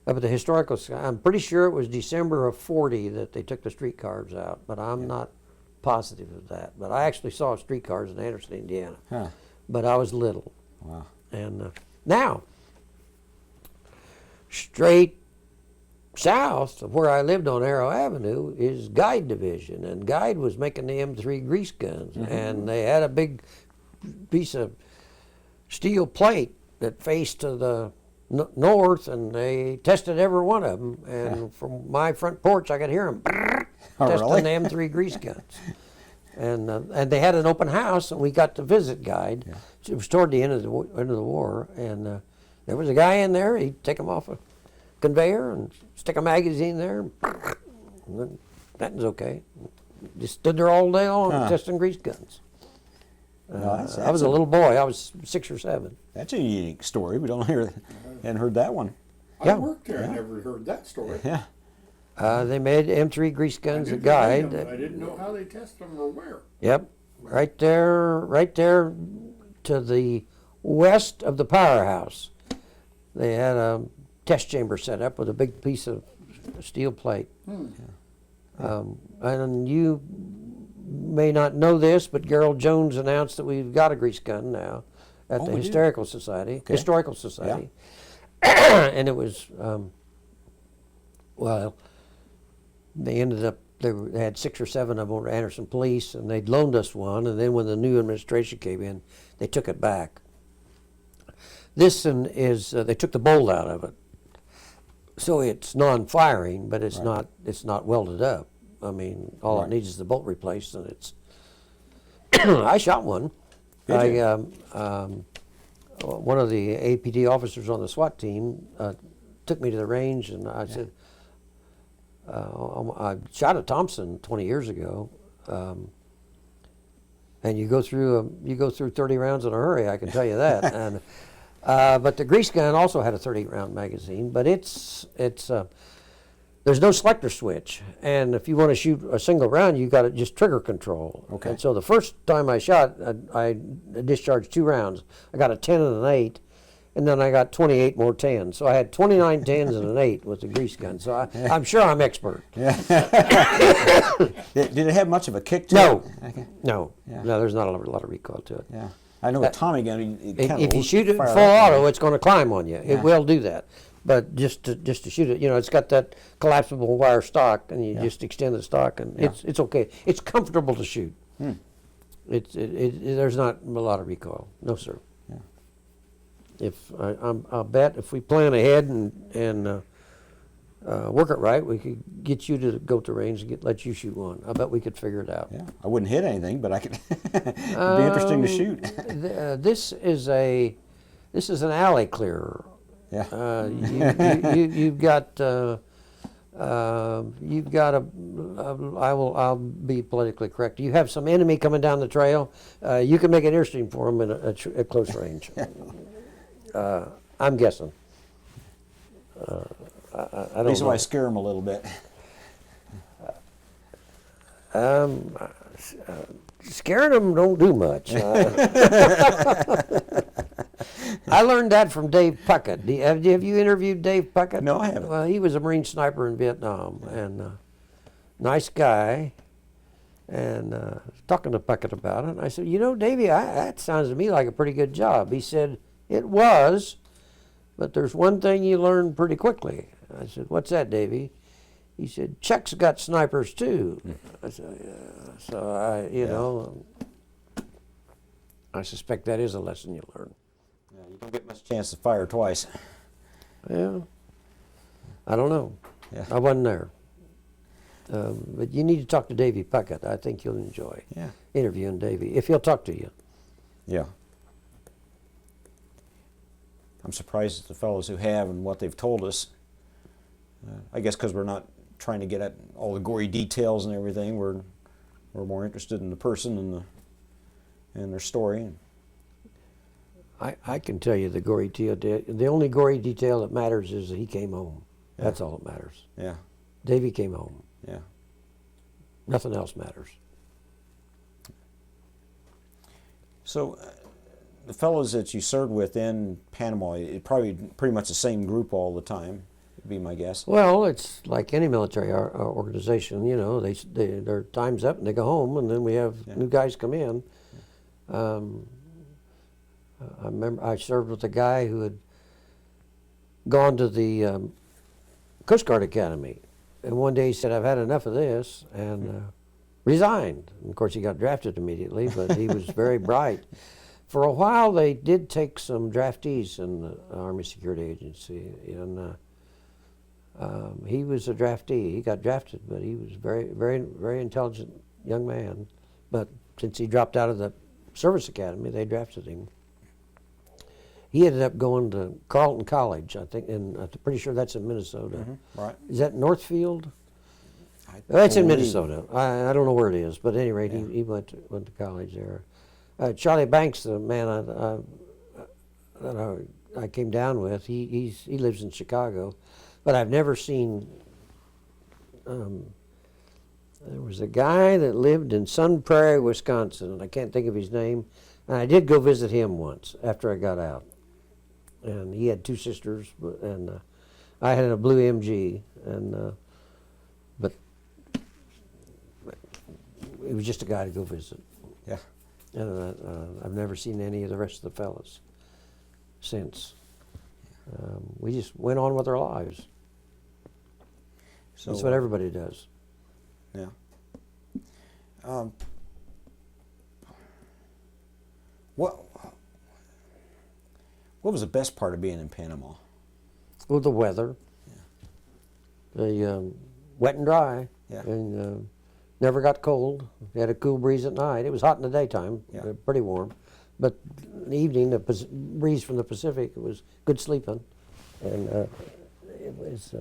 up at the historical. I'm pretty sure it was December of 40 that they took the streetcars out, but I'm not positive of that. But I actually saw streetcars in Anderson, Indiana. Huh. But I was little. Wow. And now, straight south of where I lived on Arrow Avenue is Guide Division, and Guide was making the M3 grease guns, and they had a big piece of steel plate that faced to the north, and they tested every one of them, and from my front porch I could hear them testing really? the M3 grease guns. And they had an open house, and we got to visit Guide. It was toward the end of the war, and there was a guy in there. He'd take them off a conveyor and stick a magazine there. And then that was okay. Just stood there all day long testing grease guns. I was a little boy. I was 6 or 7. That's a unique story. We don't hear, hadn't heard that one. Yeah. I worked there. I never heard that story. Yeah. They made M3 grease guns at Didn't they Guide. make 'em? I didn't know how they test them or where. Yep, right there to the west of the powerhouse. They had a test chamber set up with a big piece of steel plate. And you may not know this, but Gerald Jones announced that we've got a grease gun now at the we do? Historical Society. Okay. Historical Society. And it was, well, they ended up, they had 6 or 7 of them over at Anderson Police, and they'd loaned us one, and then when the new administration came in, they took it back. This one is, they took the bolt out of it. So it's non-firing, but it's not welded up. I mean, all it needs is the bolt replaced, and it's. I shot one. Did you? One of the APD officers on the SWAT team took me to the range, and I said, I shot a Thompson 20 years ago, and you go through 30 rounds in a hurry. I can tell you that. And but the grease gun also had a 30-round magazine, but there's no selector switch, and if you want to shoot a single round, you got to just trigger control. Okay. And so the first time I shot, I discharged 2 rounds. I got a 10 and an 8, and then I got 28 more 10s. So I had 29 10s and an 8 with the grease gun. So I'm sure I'm expert. Did it have much of a kick to No, it? Okay. no, there's not a lot of recoil to it. Yeah. I know a Tommy gun. If you shoot it full auto, it's going to climb on you. It will do that. But just to shoot it, it's got that collapsible wire stock, and you just extend the stock, and it's okay. It's comfortable to shoot. There's not a lot of recoil. No, sir. Yeah. I'll bet if we plan ahead and work it right, we could get you to go to the range and let you shoot one. I bet we could figure it out. Yeah, I wouldn't hit anything, but I could. It'd be interesting to shoot. This is an alley clearer. Yeah. You've got I'll be politically correct. You have some enemy coming down the trail. You can make it interesting for them at close range. I'm guessing. I don't Reason know. why I scare them a little bit. Scaring them don't do much. I learned that from Dave Puckett. Have you interviewed Dave Puckett? No, I haven't. Well, he was a Marine sniper in Vietnam, and nice guy. And talking to Puckett about it, I said, you know, Davey, that sounds to me like a pretty good job. He said, it was, but there's one thing you learn pretty quickly. I said, what's that, Davey? He said, Czechs got snipers too. I said, yeah. So you know, I suspect that is a lesson you learn. Yeah, you don't get much chance to fire twice. Yeah, I don't know. Yeah. I wasn't there. But you need to talk to Davey Puckett. I think you'll enjoy interviewing Davey, if he'll talk to you. Yeah. I'm surprised at the fellows who have and what they've told us. I guess because we're not trying to get at all the gory details and everything. We're more interested in the person and their story. I can tell you the gory detail. The only gory detail that matters is that he came home. Yeah. That's all that matters. Yeah. Davey came home. Yeah. Nothing else matters. So, the fellows that you served with in Panama, it probably pretty much the same group all the time, would be my guess. Well, it's like any military organization. You know, their time's up and they go home, and then we have new guys come in. I remember I served with a guy who had gone to the Coast Guard Academy, and one day he said, "I've had enough of this," and resigned. And of course, he got drafted immediately, but he was very bright. For a while, they did take some draftees in the Army Security Agency, and he was a draftee. He got drafted, but he was very, very, very intelligent young man. But since he dropped out of the Service Academy, they drafted him. He ended up going to Carleton College, I think, and I'm pretty sure that's in Minnesota. Mm-hmm. Right. Is that Northfield? That's in Minnesota. I don't know where it is, but at any rate, he went to college there. Charlie Banks, the man that I came down with, he lives in Chicago, but I've never seen. There was a guy that lived in Sun Prairie, Wisconsin, and I can't think of his name. And I did go visit him once after I got out, and he had two sisters, and I had a blue MG, and but it was just a guy to go visit. Yeah. And I've never seen any of the rest of the fellas since. We just went on with our lives. So, That's what everybody does. Yeah. What was the best part of being in Panama? Well, the weather. The wet and dry. Yeah. And never got cold. We had a cool breeze at night. It was hot in the daytime, pretty warm. But in the evening, the breeze from the Pacific, it was good sleeping. And it was,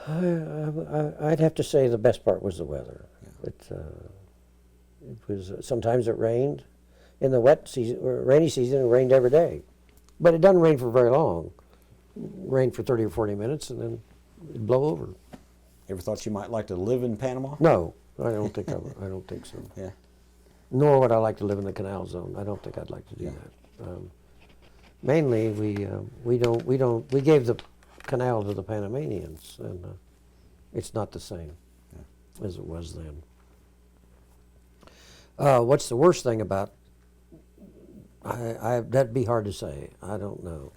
I'd have to say the best part was the weather. Yeah. It was, sometimes it rained. In the wet season, or rainy season, it rained every day. But it doesn't rain for very long. It rained for 30 or 40 minutes and then it'd blow over. Ever thought you might like to live in Panama? No, I don't think I don't think so. Yeah. Nor would I like to live in the Canal Zone. I don't think I'd like to do that. Mainly, we gave the canal to the Panamanians, and it's not the same as it was then. What's the worst thing about? That'd be hard to say. I don't know.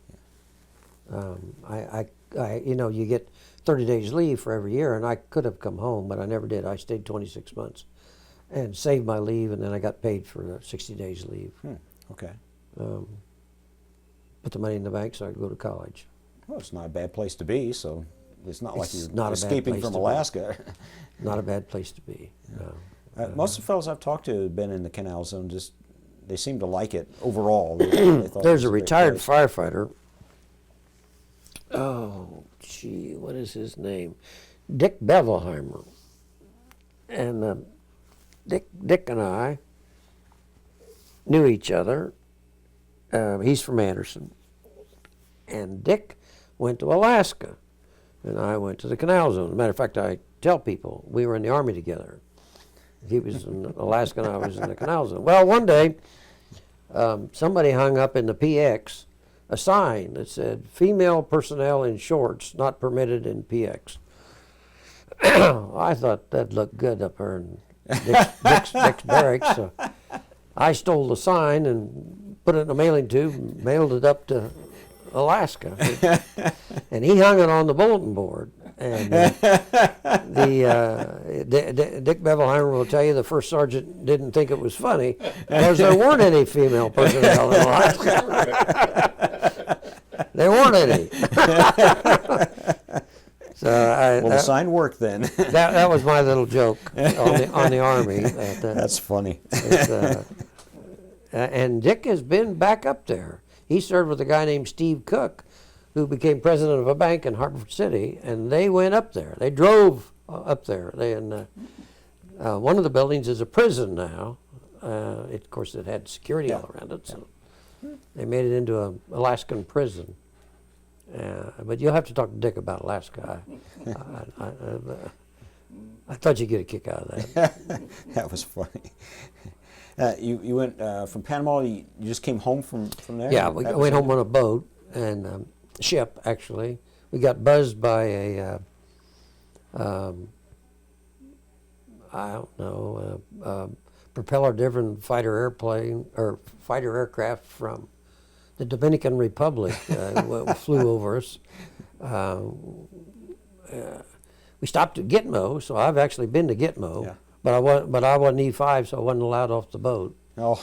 You get 30 days leave for every year, and I could have come home, but I never did. I stayed 26 months and saved my leave, and then I got paid for the 60 days leave. Okay. Put the money in the bank so I could go to college. Well, it's not a bad place to be, so it's not like It's you're not a bad escaping place from to be. Alaska. Not a bad place to be. No. Most of the fellows I've talked to have been in the Canal Zone. Just they seem to like it overall. They thought it There's was a great retired place. firefighter. Oh, gee, what is his name? Dick Bevelheimer. And Dick and I knew each other. He's from Anderson. And Dick went to Alaska, and I went to the Canal Zone. As a matter of fact, I tell people we were in the Army together. He was in Alaska and I was in the Canal Zone. Well, one day, somebody hung up in the PX a sign that said, "Female personnel in shorts not permitted in PX." I thought that looked good up there in Dick's barracks. So I stole the sign and put it in a mailing tube and mailed it up to Alaska. And he hung it on the bulletin board. And Dick Bevelheimer will tell you the first sergeant didn't think it was funny because there weren't any female personnel in Alaska. There weren't any. So Well, the sign worked then. that was my little joke on the Army. That's funny. And Dick has been back up there. He served with a guy named Steve Cook, who became president of a bank in Hartford City, and they went up there. They drove up there. One of the buildings is a prison now. Of course, it had security all around it, so they made it into an Alaskan prison. But you'll have to talk to Dick about Alaska. I thought you'd get a kick out of that. That was funny. You went from Panama. You just came home from there. Yeah, we went home on a boat and ship. Actually, we got buzzed by a I don't know propeller-driven fighter airplane or fighter aircraft from the Dominican Republic flew over us. We stopped at Gitmo, so I've actually been to Gitmo, Yeah. but I wasn't E5, so I wasn't allowed off the boat. Oh,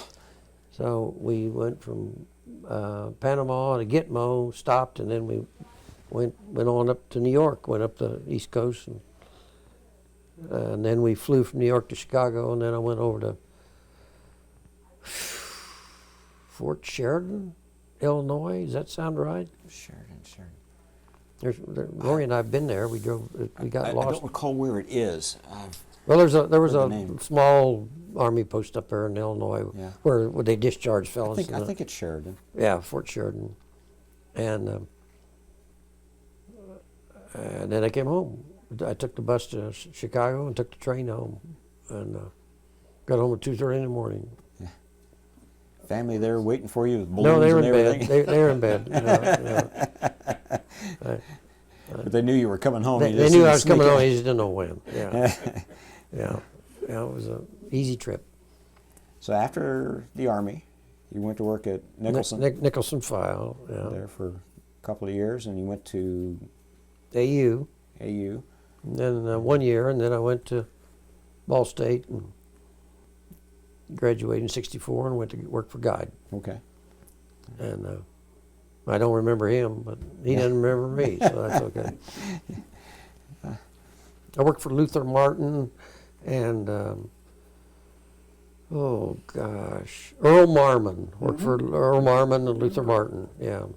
So we went from Panama to Gitmo, stopped, and then we went on up to New York, went up the East Coast, and then we flew from New York to Chicago, and then I went over to Fort Sheridan, Illinois. Does that sound right? Sheridan. Rory and I have been there. We got I lost. don't recall where it is. Well, there was heard the a name. small army post up there in Illinois Yeah. where they discharged fellows. I think it's Sheridan. Yeah, Fort Sheridan, and then I came home. I took the bus to Chicago and took the train home, and got home at 2:30 in the morning. Family there waiting for you with balloons No, they were and in bed. everything. They were in bed. But they knew you were coming home. They You just knew didn't I was coming sneak home. in. They just didn't know when. Yeah, yeah. It was an easy trip. So after the Army, you went to work at Nicholson Nicholson File. Yeah. there for a couple of years, and you went to AU. AU. And then 1 year, and then I went to Ball State and graduated in '64 and went to work for Guide. Okay. And I don't remember him, but he doesn't remember me, so that's okay. I worked for Luther Martin and, oh gosh, Earl Marmon. Worked for Earl Marmon and Luther Martin, yeah.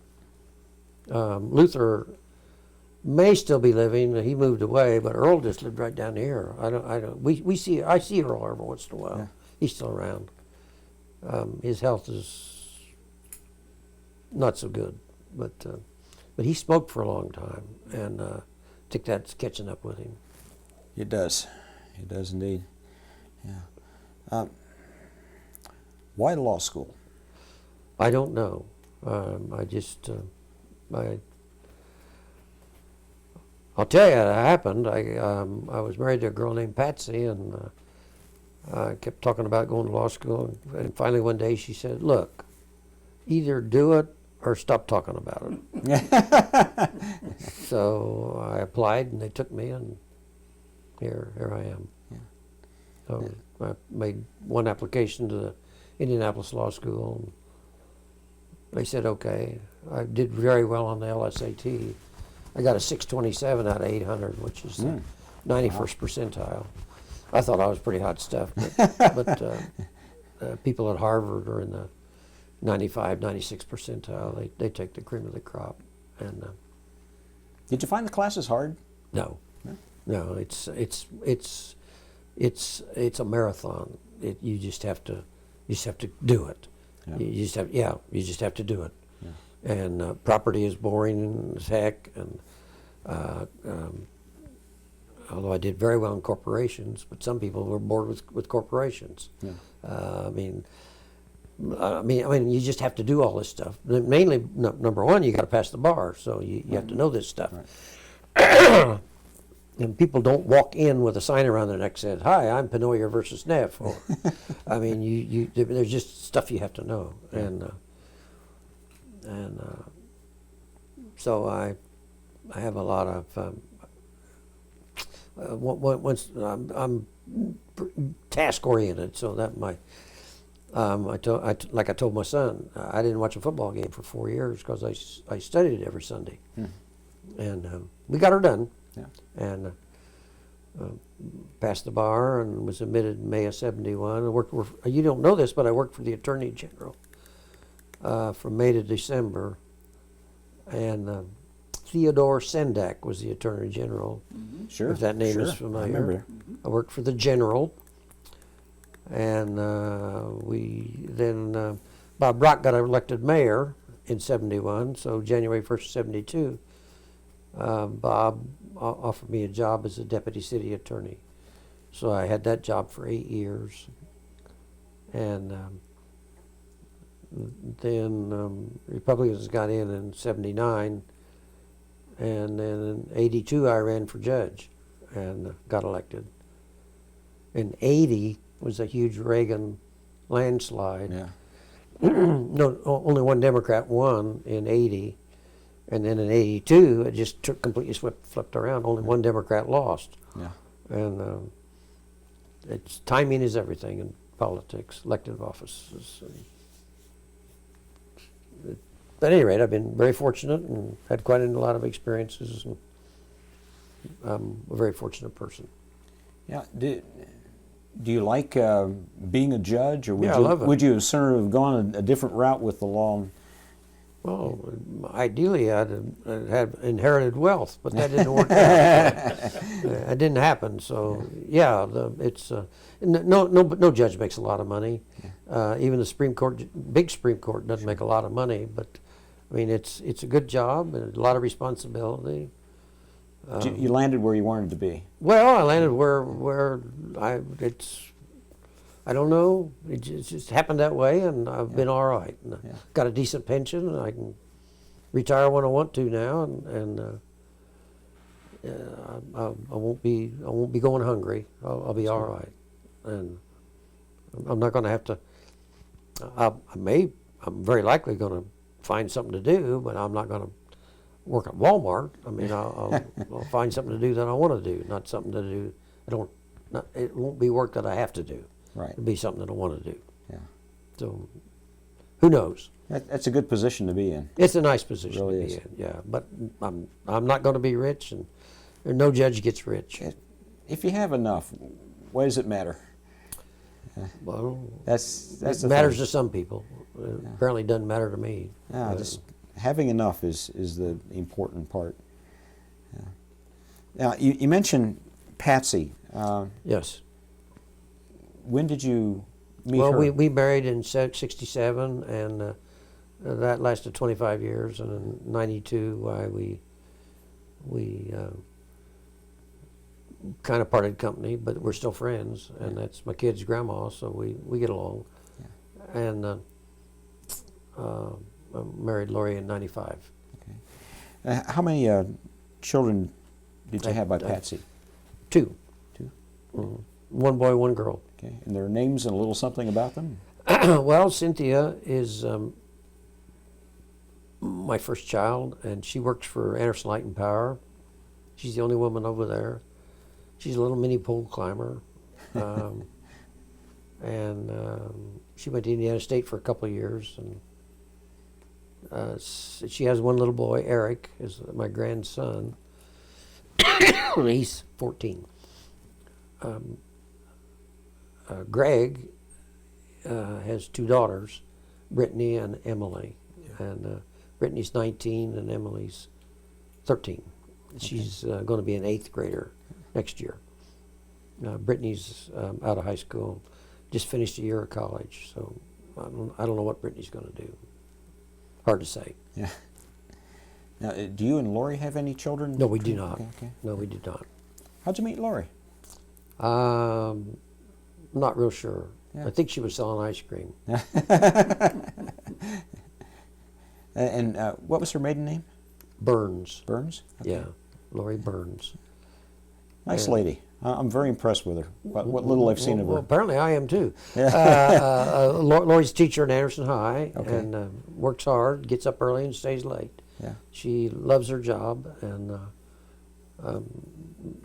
Luther may still be living. He moved away, but Earl just lived right down here. I see Earl every once in a while. Yeah. He's still around. His health is not so good, but he smoked for a long time, and I think that's catching up with him. It does. It does indeed. Yeah. Why law school? I don't know. I'll tell you how it happened. I was married to a girl named Patsy, and I kept talking about going to law school. And finally one day she said, "Look, either do it or stop talking about it." So I applied, and they took me, and here I am. Yeah. So I made one application to the Indianapolis Law School, They said, okay. I did very well on the LSAT. I got a 627 out of 800, which is the 91st percentile. I thought I was pretty hot stuff, but people at Harvard are in the 95, 96 percentile. They take the cream of the crop. And Did you find the classes hard? no, it's a marathon. You just have to do it. Yeah. You just have to do it. Yeah. And property is boring as heck. And although I did very well in corporations, but some people were bored with corporations. Yeah. I mean, you just have to do all this stuff. Mainly, number one, you got to pass the bar, so you have to know this stuff. Right. And people don't walk in with a sign around their neck that says, "Hi, I'm Penoyer versus Neff." Or, I mean, there's just stuff you have to know, and so I have a lot of. Once I'm task oriented, so that I told my son, I didn't watch a football game for 4 years because I studied it every Sunday, and we got her done, and passed the bar and was admitted in May of '71. I worked. You don't know this, but I worked for the Attorney General from May to December, and Theodore Sendak was the Attorney General. Sure. If that name is I familiar. remember. I worked for the General, and Bob Brock got elected mayor in '71. So January 1st, '72, Bob offered me a job as a deputy city attorney. So I had that job for 8 years, and then Republicans got in '79. And then in '82, I ran for judge and got elected. In '80 was a huge Reagan landslide. Yeah. No, only one Democrat won in '80, and then in '82 it just completely flipped around. Only one Democrat lost. Yeah. And timing is everything in politics, elected offices. At any rate, I've been very fortunate and had quite a lot of experiences. And I'm a very fortunate person. Yeah. Do you like being a judge, or I love it. would you have sort of gone a different route with the law? Well, ideally, I'd have inherited wealth, but that didn't work out. It didn't happen. So, no judge makes a lot of money. Even the big Supreme Court doesn't make a lot of money, but I mean, it's a good job and a lot of responsibility. You landed where you wanted to be. Well, I landed where I don't know. It just happened that way, and I've been all right. And got a decent pension, and I can retire when I want to now, and I won't be going hungry. I'll be all right, and I'm not going to have to. I'm very likely going to find something to do, but I'm not going to work at Walmart. I mean, I'll find something to do that I want to do, not something to do. It won't be work that I have to do. Right. It'll be something that I want to do. Yeah. So, who knows? That's a good position to be in. It's a nice position It really to be is. in. Yeah, but I'm not going to be rich, and no judge gets rich. If you have enough, why does it matter? Well, That's it the matters thing. to some people. Apparently, it doesn't matter to me. Yeah, just having enough is the important part. Yeah. Now, you mentioned Patsy. Yes. When did you meet Well, her? we married in '67, and that lasted 25 years. And in '92, we kind of parted company, but we're still friends. And that's my kid's grandma, so we get along. Yeah. And I married Lori in '95. Okay. How many children did you have by Patsy? Two. Two. Mm-hmm. One boy, one girl. Okay. And their names and a little something about them? Well, Cynthia is my first child, and she works for Anderson Light and Power. She's the only woman over there. She's a little mini pole climber. And she went to Indiana State for a couple of years, She has one little boy, Eric, is my grandson. He's 14. Greg has two daughters, Brittany and Emily. And Brittany's 19 and Emily's 13. She's going to be an 8th grader next year. Brittany's out of high school, just finished a year of college, so I don't know what Brittany's going to do. Hard to say. Yeah. Now, do you and Lori have any children? No, we do not. Okay. No, we do not. How'd you meet Lori? Not real sure. Yeah. I think she was selling ice cream. And what was her maiden name? Burns. Burns? Okay. Yeah, Lori Burns. Nice Yeah. lady. I'm very impressed with her. What little I've seen of her. Well, apparently I am too. Yeah. Lori's a teacher at Anderson High, Okay. and works hard, gets up early and stays late. Yeah. She loves her job, and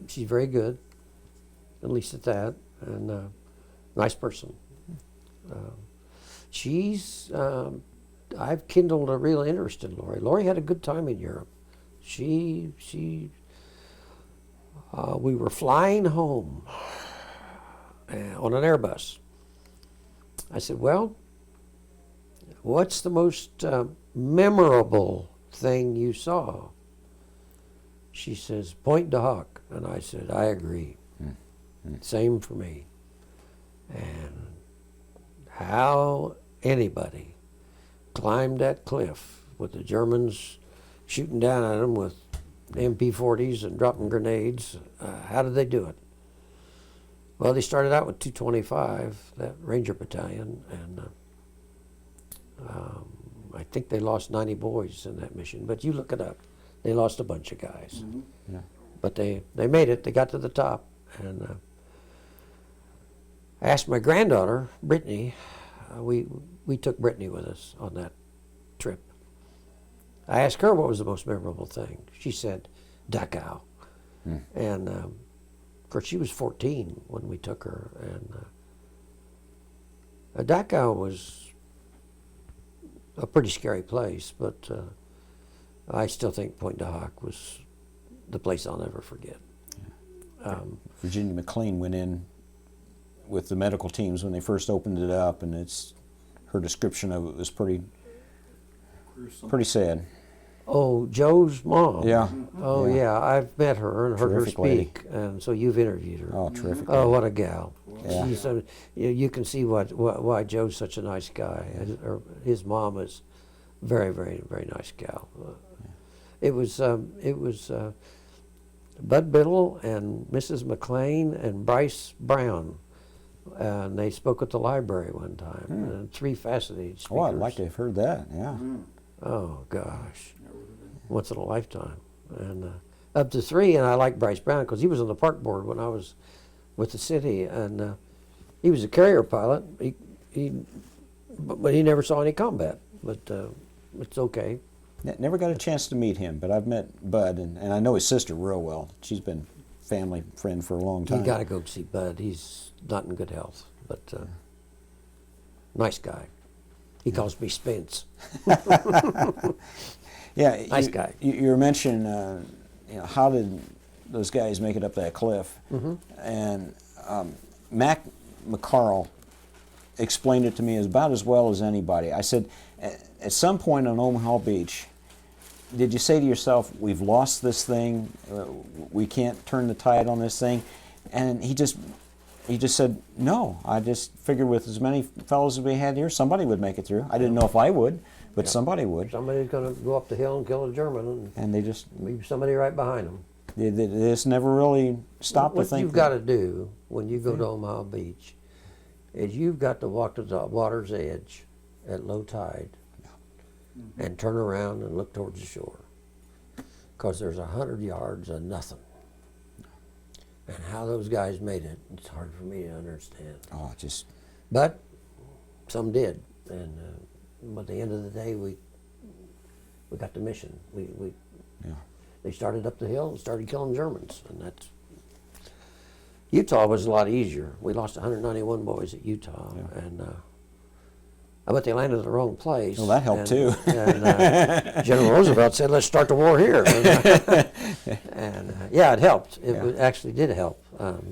she's very good, at least at that, and nice person. I've kindled a real interest in Lori. Lori had a good time in Europe. We were flying home on an Airbus. I said, well, what's the most memorable thing you saw? She says, Point de Hoc. And I said, I agree. Same for me. And how anybody climbed that cliff with the Germans shooting down at them with MP40s and dropping grenades, how did they do it? Well, they started out with 225, that Ranger Battalion, and I think they lost 90 boys in that mission. But you look it up. They lost a bunch of guys. Mhm. Yeah. But they made it. They got to the top. And I asked my granddaughter, Brittany, we took Brittany with us on that trip. I asked her what was the most memorable thing. She said, Dachau. And of course, she was 14 when we took her. And Dachau was a pretty scary place, but I still think Point de Hoc was the place I'll never forget. Virginia McLean went in with the medical teams when they first opened it up, and her description of it was pretty sad. Oh, Joe's mom. Yeah. Oh, yeah. I've met her and heard her Terrific lady. speak, and so you've interviewed her. Oh, terrific. Oh, what a gal! Yeah. You can see why Joe's such a nice guy. His mom is very, very, very nice gal. It was Bud Biddle and Mrs. McLean and Bryce Brown, and they spoke at the library one time. And 3 fascinating speakers. Oh, I'd like to have heard that. Yeah. Oh gosh, once in a lifetime, and up to 3. And I like Bryce Brown because he was on the park board when I was with the city, and he was a carrier pilot. But he never saw any combat. But it's okay. Never got a chance to meet him, but I've met Bud, and I know his sister real well. She's been family friend for a long time. You got to go see Bud. He's not in good health, but nice guy. He calls me Spence. Yeah, Nice guy. You were mentioning, how did those guys make it up that cliff? And Mac McCarl explained it to me about as well as anybody. I said, at some point on Omaha Beach, did you say to yourself, we've lost this thing, we can't turn the tide on this thing? And he just said, no, I just figured with as many fellows as we had here, somebody would make it through. I didn't know if I would, but somebody would. Somebody's going to go up the hill and kill a German, And they just, and leave somebody right behind them. they just never really stopped to What think. you've got to do when you go to Omaha Beach is you've got to walk to the water's edge at low tide and turn around and look towards the shore, because there's 100 yards of nothing. And how those guys made it, it's hard for me to understand. Oh, just, But some did, and at the end of the day, we got the mission. yeah. They started up the hill and started killing Germans, and that's. Utah was a lot easier. We lost 191 boys at Utah, and But they landed at the wrong place. Well, that helped too. And General Roosevelt said, "Let's start the war here." And yeah, it helped. Actually did help.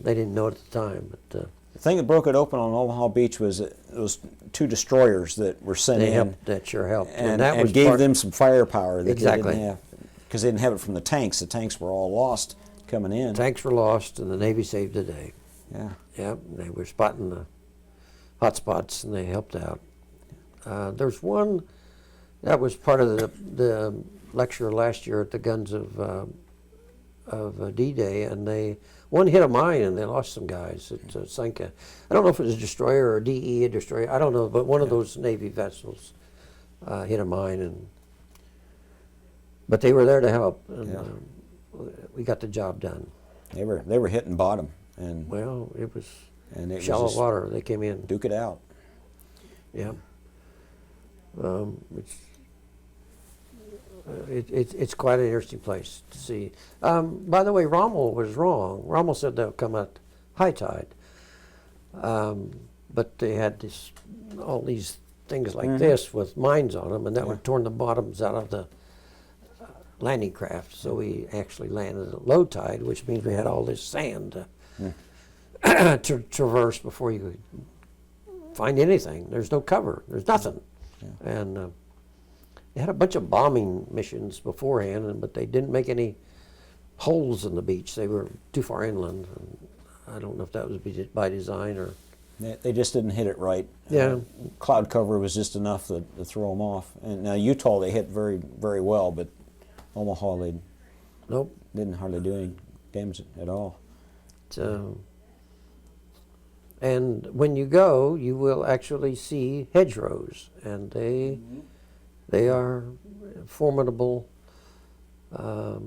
They didn't know it at the time, but The thing that broke it open on Omaha Beach was those 2 destroyers that were sent they in. helped. That sure helped. And, that was gave them some firepower that Exactly. they didn't have. Because they didn't have it from the tanks. The tanks were all lost coming in. Tanks were lost, and the Navy saved the day. Yeah. Yeah, they were spotting the hot spots, and they helped out. There's one that was part of the lecture last year at the Guns of D-Day, and one hit a mine and they lost some guys. It sank I don't know if it was a destroyer or a DE, a destroyer. I don't know, but one of those Navy vessels hit a mine, but they were there to help, and we got the job done. They were hitting bottom, and Well, it was it shallow was just water. They came in. duke it out. Yeah. It's quite an interesting place to see. By the way, Rommel was wrong. Rommel said they'll come at high tide, but they had all these things like this with mines on them, and that would have torn the bottoms out of the landing craft. So we actually landed at low tide, which means we had all this sand to traverse before you could find anything. There's no cover. There's nothing. And they had a bunch of bombing missions beforehand, but they didn't make any holes in the beach. They were too far inland. And I don't know if that was by design or... They just didn't hit it right. Yeah. Cloud cover was just enough to throw them off. And now Utah they hit very, very well, but Omaha they Nope. didn't hardly do any damage at all. And when you go, you will actually see hedgerows, and they are formidable. I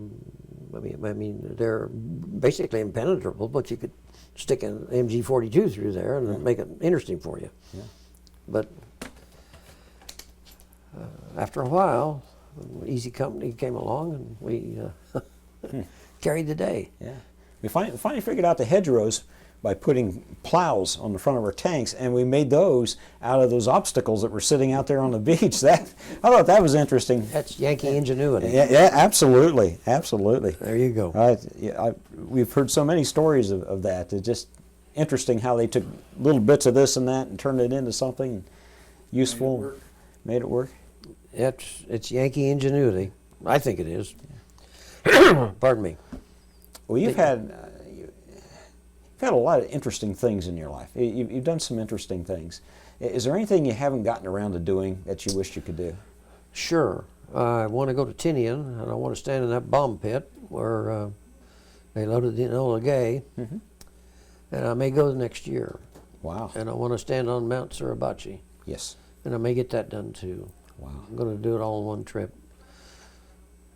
mean, they're basically impenetrable, but you could stick an MG-42 through there and make it interesting for you. Yeah. But after a while, Easy Company came along, and we carried the day. Yeah. We finally figured out the hedgerows by putting plows on the front of our tanks, and we made those out of those obstacles that were sitting out there on the beach. I thought that was interesting. That's Yankee ingenuity. Yeah, absolutely, absolutely. There you go. We've heard so many stories of that. It's just interesting how they took little bits of this and that and turned it into something useful, made it work. It's Yankee ingenuity. I think it is. Pardon me. Well, you've had a lot of interesting things in your life. You've done some interesting things. Is there anything you haven't gotten around to doing that you wished you could do? Sure. I want to go to Tinian, and I want to stand in that bomb pit where they loaded the Enola Gay, and I may go the next year. Wow. And I want to stand on Mount Suribachi, Yes. and I may get that done too. Wow. I'm going to do it all in one trip.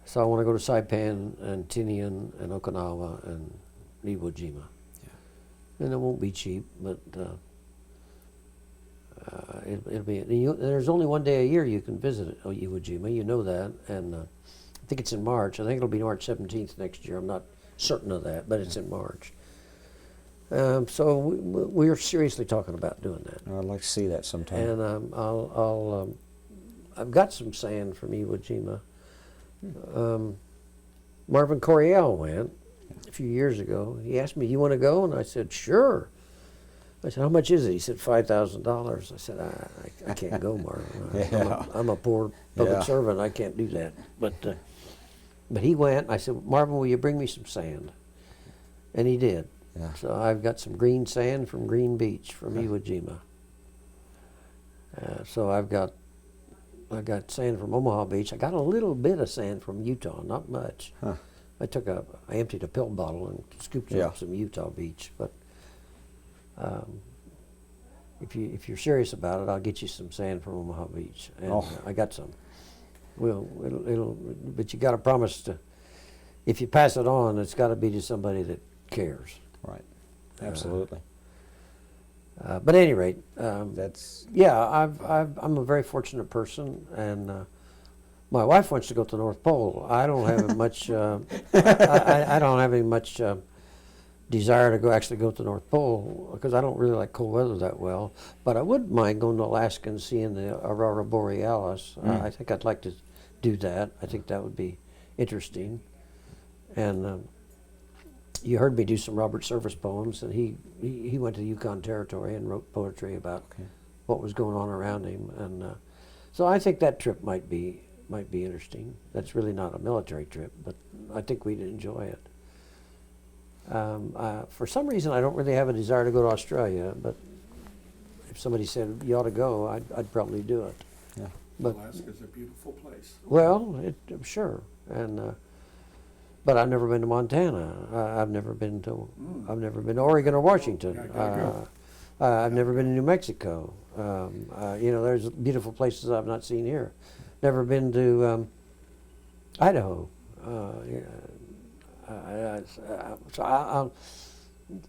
So I want to go to Saipan and Tinian and Okinawa and Iwo Jima. And it won't be cheap, but it'll be. There's only one day a year you can visit Iwo Jima. You know that, and I think it's in March. I think it'll be March 17th next year. I'm not certain of that, but it's in March. So we're seriously talking about doing that. I'd like to see that sometime. And I've got some sand from Iwo Jima. Marvin Coriel went a few years ago. He asked me, "You want to go?" And I said, "Sure." I said, "How much is it?" He said, $5,000. I said, I can't go, Marvin. I'm a poor public servant. I can't do that. But he went. I said, "Marvin, will you bring me some sand?" And he did. Yeah. So I've got some green sand from Green Beach from Iwo Jima. So I got sand from Omaha Beach. I got a little bit of sand from Utah, not much. Huh. I emptied a pill bottle and scooped up some Utah Beach. But if you're serious about it, I'll get you some sand from Omaha Beach, and I got some. But you got to promise to. If you pass it on, it's got to be to somebody that cares. Right. Absolutely. But at any rate, That's I'm a very fortunate person, and my wife wants to go to the North Pole. I don't have much. I don't have any much desire to actually go to the North Pole because I don't really like cold weather that well. But I wouldn't mind going to Alaska and seeing the Aurora Borealis. I think I'd like to do that. I think that would be interesting. And you heard me do some Robert Service poems, and he went to the Yukon Territory and wrote poetry about what was going on around him. And so I think that trip might be interesting. That's really not a military trip, but I think we'd enjoy it. For some reason, I don't really have a desire to go to Australia, but if somebody said you ought to go, I'd probably do it. Yeah. But Alaska's a beautiful place. well, sure, and but I've never been to Montana. I've never been to Oregon or Washington. I've never been to New Mexico. There's beautiful places I've not seen here. Never been to Idaho.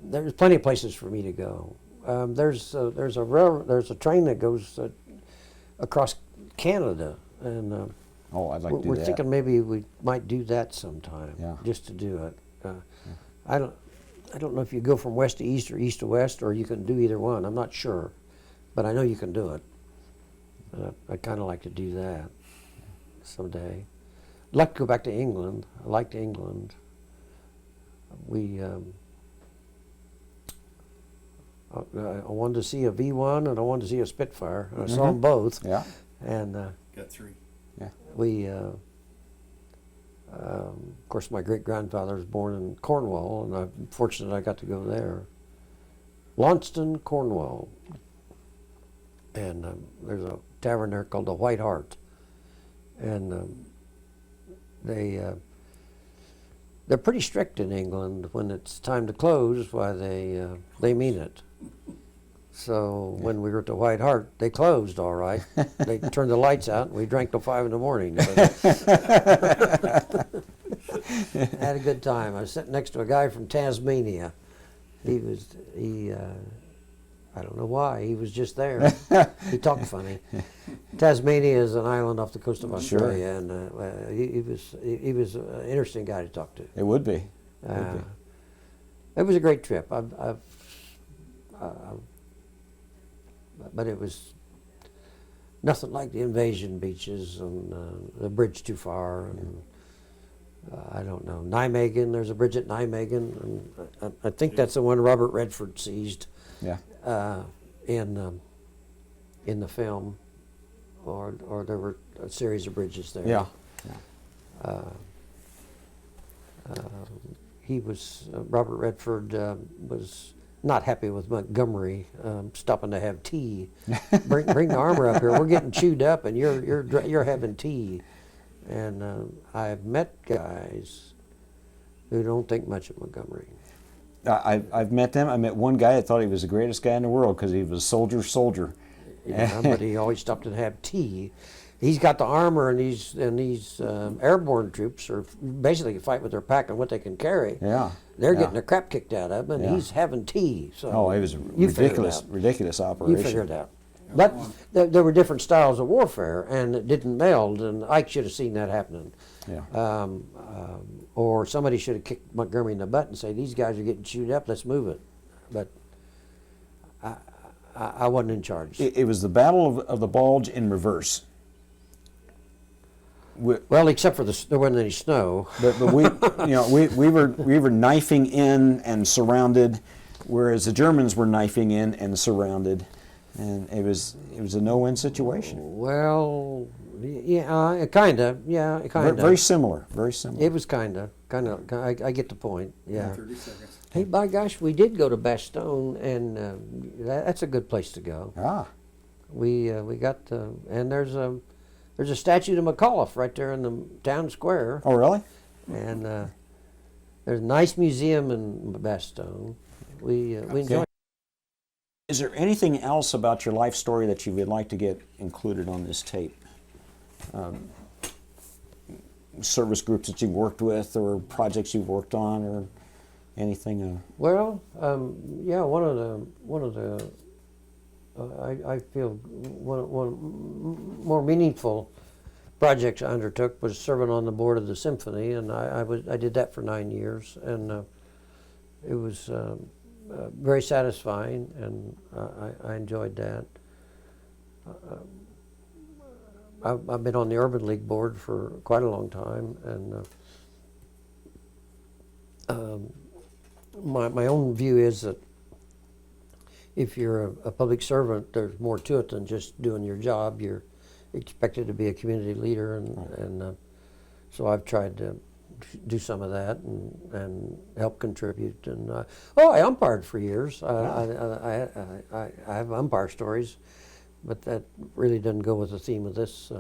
There's plenty of places for me to go. There's a train that goes across Canada, and I'd like to do we're that. thinking maybe we might do that sometime, just to do it. I don't know if you go from west to east or east to west, or you can do either one. I'm not sure, but I know you can do it. I'd kind of like to do that someday. I'd like to go back to England. I liked England. I wanted to see a V1 and I wanted to see a Spitfire. And I saw them both. Yeah. And Got 3. of course, my great-grandfather was born in Cornwall, and I'm fortunate I got to go there. Launceston, Cornwall. And there's a tavern there called the White Hart. And they're pretty strict in England. When it's time to close, why they mean it. So when we were at the White Hart, they closed all right. They turned the lights out, and we drank till 5 in the morning. Had a good time. I was sitting next to a guy from Tasmania. I don't know why, he was just there. He talked funny. Tasmania is an island off the coast of Australia, and he was an interesting guy to talk to. It would be. It was a great trip. But it was nothing like the invasion beaches and the bridge too far. And I don't know, Nijmegen. There's a bridge at Nijmegen, and I think that's the one Robert Redford seized. Yeah. In the film, or there were a series of bridges there. Yeah. Robert Redford was not happy with Montgomery stopping to have tea. Bring the armor up here. We're getting chewed up, and you're having tea. And I've met guys who don't think much of Montgomery. I've met them. I met one guy that thought he was the greatest guy in the world because he was a soldier. Yeah, but he always stopped and have tea. He's got the armor, and these airborne troops are basically fight with their pack and what they can carry. Yeah. They're getting the crap kicked out of them, and he's having tea. So it was a ridiculous operation. You figure it out. But there were different styles of warfare, and it didn't meld, and Ike should have seen that happening. Yeah. Or somebody should have kicked Montgomery in the butt and say, these guys are getting chewed up, let's move it. But I wasn't in charge. It was the Battle of the Bulge in reverse. Well, except for there wasn't any snow. But we were knifing in and surrounded, whereas the Germans were knifing in and surrounded, and it was a no-win situation. Well, yeah, kind of. Very similar. Very similar. It was kind of. I get the point. Yeah. 30 seconds. Hey, by gosh, we did go to Bastogne, and that's a good place to go. Ah. We got and there's a statue to McAuliffe right there in the town square. Oh, really? And there's a nice museum in Bastogne. We enjoyed. Is there anything else about your life story that you would like to get included on this tape? Service groups that you've worked with, or projects you've worked on, or anything? Well, yeah, one of the I feel one more meaningful projects I undertook was serving on the board of the symphony, and I did that for 9 years, and it was very satisfying, and I enjoyed that. I've been on the Urban League board for quite a long time, and my own view is that if you're a public servant, there's more to it than just doing your job. You're expected to be a community leader, and so I've tried to do some of that and help contribute. And I umpired for years. I have umpire stories, but that really doesn't go with the theme of this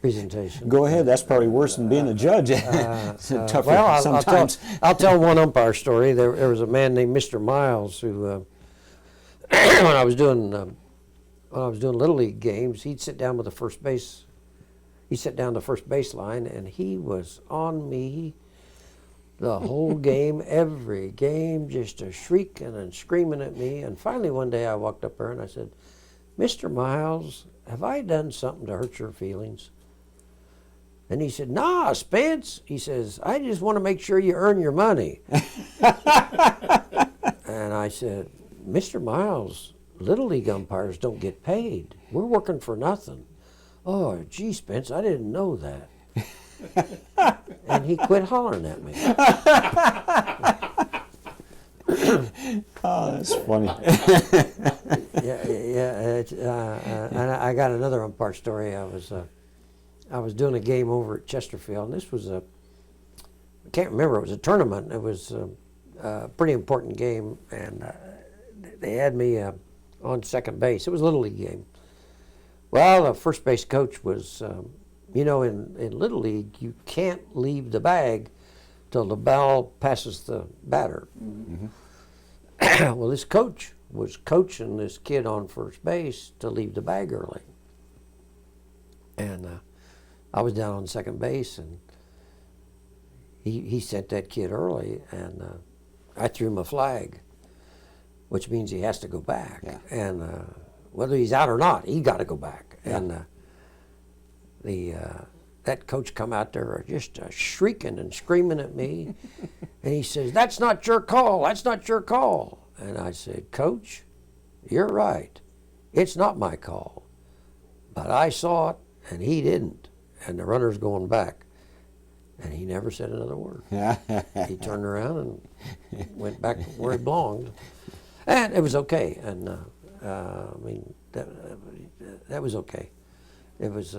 presentation. Go ahead. That's probably worse than being a judge. It's tougher Well, sometimes. I'll tell one umpire story. There was a man named Mr. Miles who, when I was doing Little League games, he'd sit down with the first base. He sat down the first baseline, and he was on me the whole game, every game, just shrieking and screaming at me. And finally, one day, I walked up there and I said, "Mr. Miles, have I done something to hurt your feelings?" And he said, "Nah, Spence." He says, "I just want to make sure you earn your money." And I said, "Mr. Miles, Little League umpires don't get paid. We're working for nothing." "Oh, gee, Spence, I didn't know that." And he quit hollering at me. Oh, that's funny. And I got another umpire story. I was doing a game over at Chesterfield, and this was I can't remember, it was a tournament. It was a pretty important game, and they had me on second base. It was a Little League game. Well, the first base coach was, in Little League, you can't leave the bag till the ball passes the batter. Mm-hmm. Well, this coach was coaching this kid on first base to leave the bag early. And I was down on second base, and he sent that kid early, and I threw him a flag, which means he has to go back. Yeah. And whether he's out or not, he got to go back. Yeah. And that coach come out there just shrieking and screaming at me, and he says, "That's not your call. That's not your call." And I said, "Coach, you're right. It's not my call, but I saw it, and he didn't, and the runner's going back." And he never said another word. He turned around and went back where he belonged, and it was okay. And that was okay. It was.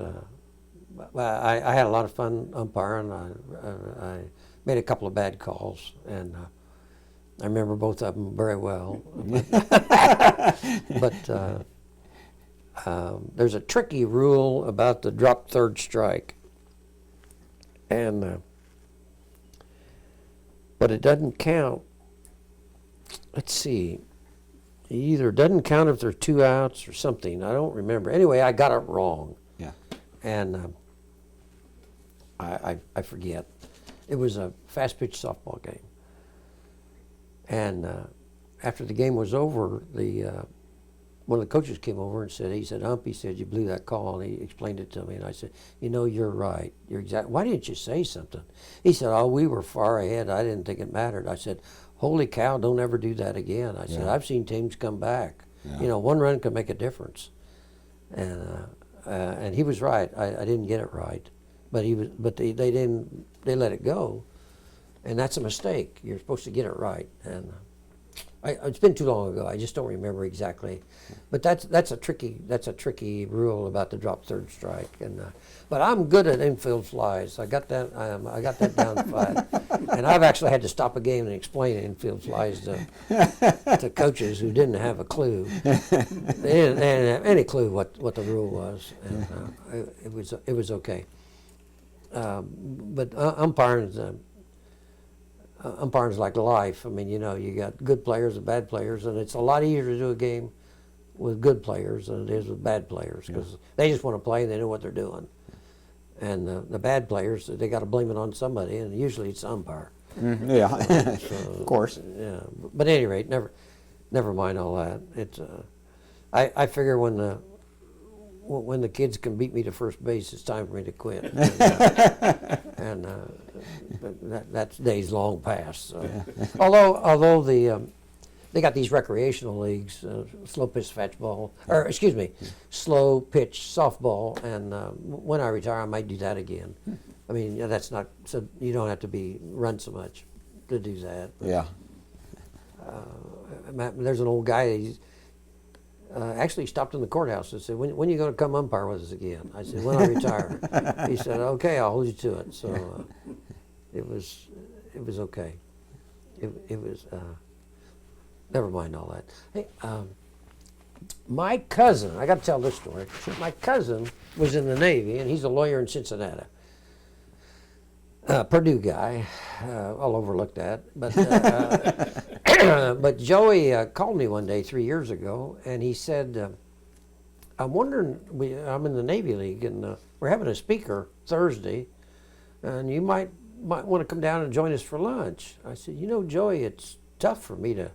I had a lot of fun umpiring. I made a couple of bad calls, and I remember both of them very well. But there's a tricky rule about the drop third strike, and but it doesn't count. Let's see. It either doesn't count if there are 2 outs or something. I don't remember. Anyway, I got it wrong. Yeah. And I forget. It was a fast pitch softball game. And after the game was over, one of the coaches came over and said, "Hump," he said, "you blew that call." And he explained it to me. And I said, "You're right. You're exact. Why didn't you say something?" He said, "Oh, we were far ahead. I didn't think it mattered." I said, "Holy cow, don't ever do that again." I said, "I've seen teams come back. Yeah. 1 run can make a difference." And he was right. I didn't get it right, but they didn't. They let it go, and that's a mistake. You're supposed to get it right. And it's been too long ago. I just don't remember exactly. But that's a tricky rule about the drop third strike. And but I'm good at infield flies. I got that down pat. And I've actually had to stop a game and explain infield flies to coaches who didn't have a clue. They didn't have any clue what the rule was. And it was okay. But umpiring's like life. I mean, you got good players and bad players, and it's a lot easier to do a game with good players than it is with bad players, because they just want to play and they know what they're doing. And the bad players, they got to blame it on somebody, and usually it's the umpire. Mm-hmm. Yeah, So, of course. Yeah, but at any rate, never mind all that. It's I figure when when the kids can beat me to first base, it's time for me to quit. And that day's long past. So. Although they got these recreational leagues, slow pitch fastball, or excuse me, slow pitch softball, and when I retire, I might do that again. I mean, that's not so you don't have to run so much to do that. Yeah. There's an old guy. He's actually stopped in the courthouse and said, "When are you going to come umpire with us again?" I said, "When I retire." He said, "Okay, I'll hold you to it." So it was okay. It was. Never mind all that. Hey, my cousin, I got to tell this story. My cousin was in the Navy, and he's a lawyer in Cincinnati. Purdue guy, I'll overlook that. But but Joey called me one day 3 years ago, and he said, "I'm wondering. I'm in the Navy League, and we're having a speaker Thursday, and you might want to come down and join us for lunch." I said, "Joey, it's tough for me to.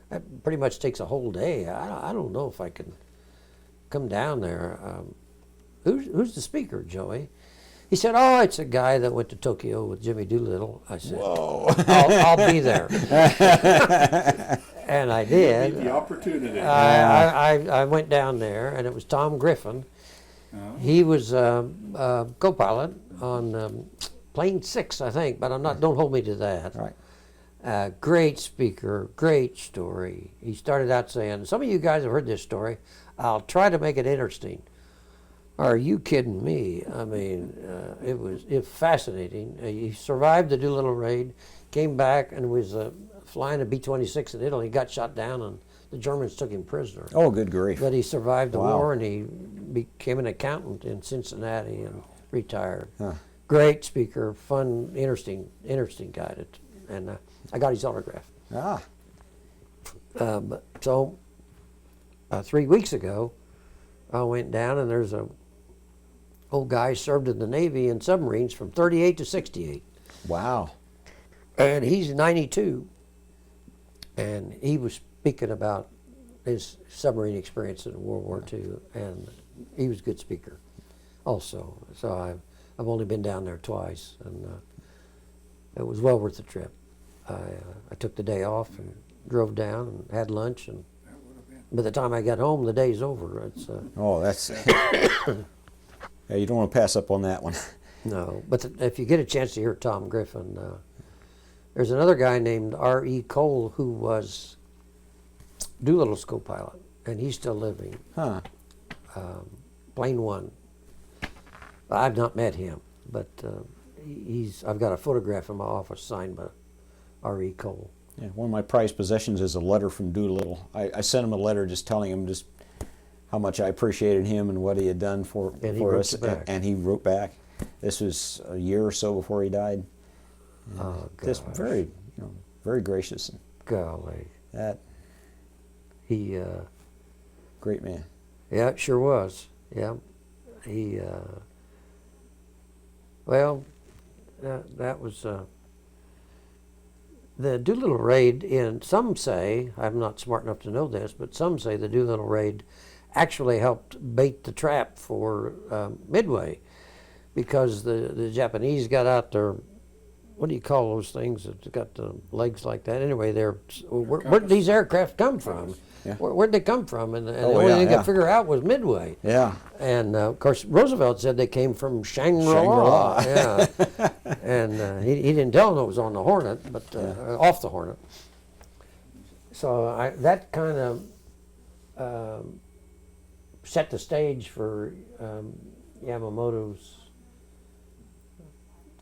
That pretty much takes a whole day. I don't know if I can come down there. Who's the speaker, Joey?" He said, "Oh, it's a guy that went to Tokyo with Jimmy Doolittle." I said, Whoa. I'll be there. And I did. Need the opportunity. I went down there, and it was Tom Griffin. He was co-pilot on plane 6, I think, but don't hold me to that. Right. Great speaker, great story. He started out saying, some of you guys have heard this story. I'll try to make it interesting. Are you kidding me? I mean, it was fascinating. He survived the Doolittle raid, came back and was flying a B-26 in Italy, got shot down, and the Germans took him prisoner. Oh, good grief. But he survived the Wow. war, and he became an accountant in Cincinnati and retired. Huh. Great speaker, fun, interesting guy. And I got his autograph. Ah. So 3 weeks ago, I went down, and there's a old guy served in the Navy in submarines from 38 to 68. Wow. And he's 92. And he was speaking about his submarine experience in World War II, and he was a good speaker also. So I've only been down there twice, and it was well worth the trip. I took the day off and drove down and had lunch, and by the time I got home, the day's over. It's Oh, that's. Yeah, you don't want to pass up on that one. no. But if you get a chance to hear Tom Griffin, there's another guy named R.E. Cole who was Doolittle's co-pilot, and he's still living. Huh. Plane 1. I've not met him, but I've got a photograph in my office signed by R.E. Cole. Yeah, one of my prized possessions is a letter from Doolittle. I sent him a letter just telling him just how much I appreciated him and what he had done for us. And he wrote back. This was a year or so before he died. Oh, Just very, very gracious. And golly. that He, great man. yeah, it sure was. Yeah. He, well, that was, the Doolittle raid, some say, I'm not smart enough to know this, but some say the Doolittle raid actually helped bait the trap for Midway, because the Japanese got out their, what do you call those things that got the legs like that? Anyway, where'd these aircraft come from? Yeah. Where'd they come from? And the Oh, only yeah, thing they yeah. could figure out was Midway. Yeah. And of course, Roosevelt said they came from Shangri-La. Yeah. And he didn't tell them it was on the Hornet, but off the Hornet. So that kind of set the stage for Yamamoto's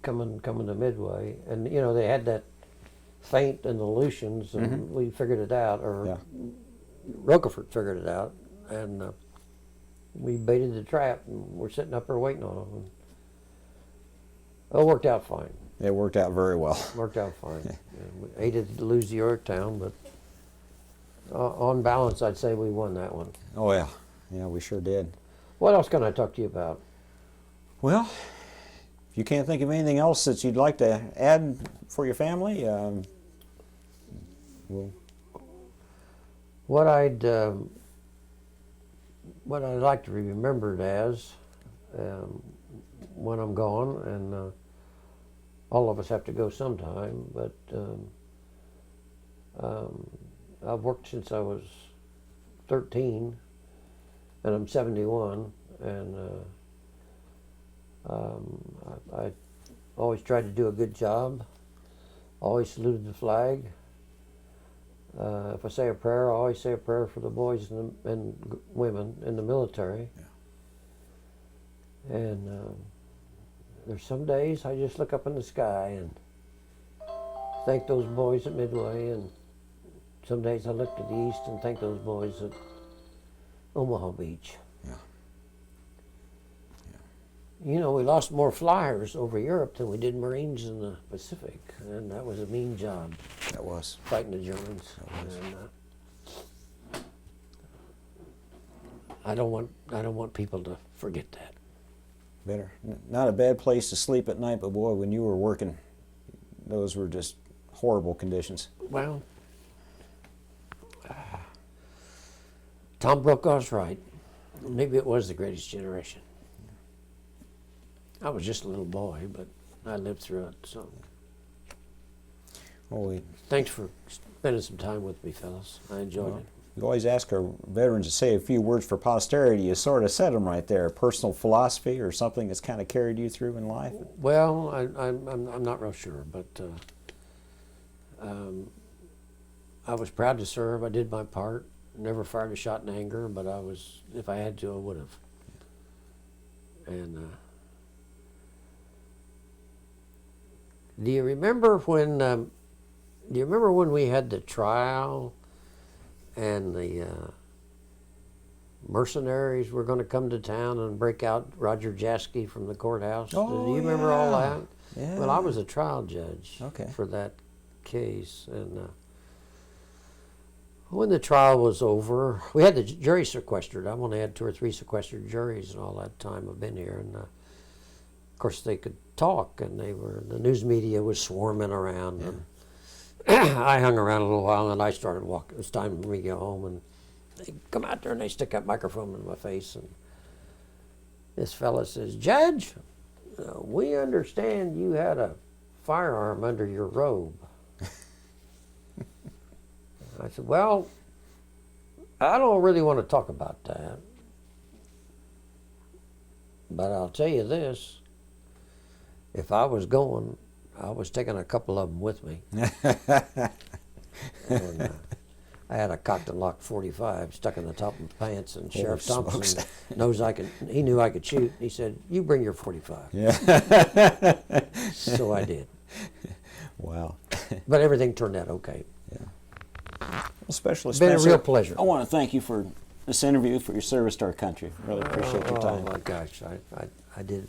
coming to Midway, and they had that feint and the Aleutians, and we figured it out, or Rochefort figured it out, and we baited the trap, and we're sitting up there waiting on them. And it worked out fine. It worked out very well. Worked out fine. Yeah, we hated to lose the Yorktown, but on balance, I'd say we won that one. Oh, yeah. Yeah, we sure did. What else can I talk to you about? Well, if you can't think of anything else that you'd like to add for your family, what I'd like to be remembered as when I'm gone, and all of us have to go sometime, but I've worked since I was 13, and I'm 71, and I always tried to do a good job, always saluted the flag. If I say a prayer, I always say a prayer for the boys and women in the military. Yeah. And there's some days I just look up in the sky and thank those boys at Midway, and some days I look to the east and thank those boys at Omaha Beach. Yeah. You know, we lost more flyers over Europe than we did Marines in the Pacific, and that was a mean job. That was. Fighting the Germans. That was. And, I don't want people to forget that. Better. Not a bad place to sleep at night, but boy, when you were working, those were just horrible conditions. Well, Tom Brokaw's right. Maybe it was the greatest generation. I was just a little boy, but I lived through it. So, Well, thanks for spending some time with me, fellas. I enjoyed it. we always ask our veterans to say a few words for posterity. You sort of said them right there. A personal philosophy or something that's kind of carried you through in life. Well, I'm not real sure, but I was proud to serve. I did my part. Never fired a shot in anger, but if I had to, I would have. And do you remember when we had the trial and the mercenaries were going to come to town and break out Roger Jaskey from the courthouse? Oh, do you remember all that? Yeah. Well, I was a trial judge Okay. for that case, and when the trial was over, we had the jury sequestered. I've only had 2 or 3 sequestered juries in all that time I've been here, and of course they could talk, and the news media was swarming around. Yeah. And I hung around a little while, and I started walking. It was time for me to go home, and they come out there and they stick that microphone in my face, and this fella says, "Judge, we understand you had a firearm under your robe." I said, "Well, I don't really want to talk about that, but I'll tell you this. If I was going, I was taking a couple of them with me." And, I had a cocked and locked .45 stuck in the top of my pants, and Sheriff Thompson he knew I could shoot. He said, "You bring your .45. Yeah. So I did. Wow. But everything turned out okay. Well, Specialist It's been a Spencer, real pleasure. I want to thank you for this interview, for your service to our country. Really appreciate your time. Oh my gosh, I did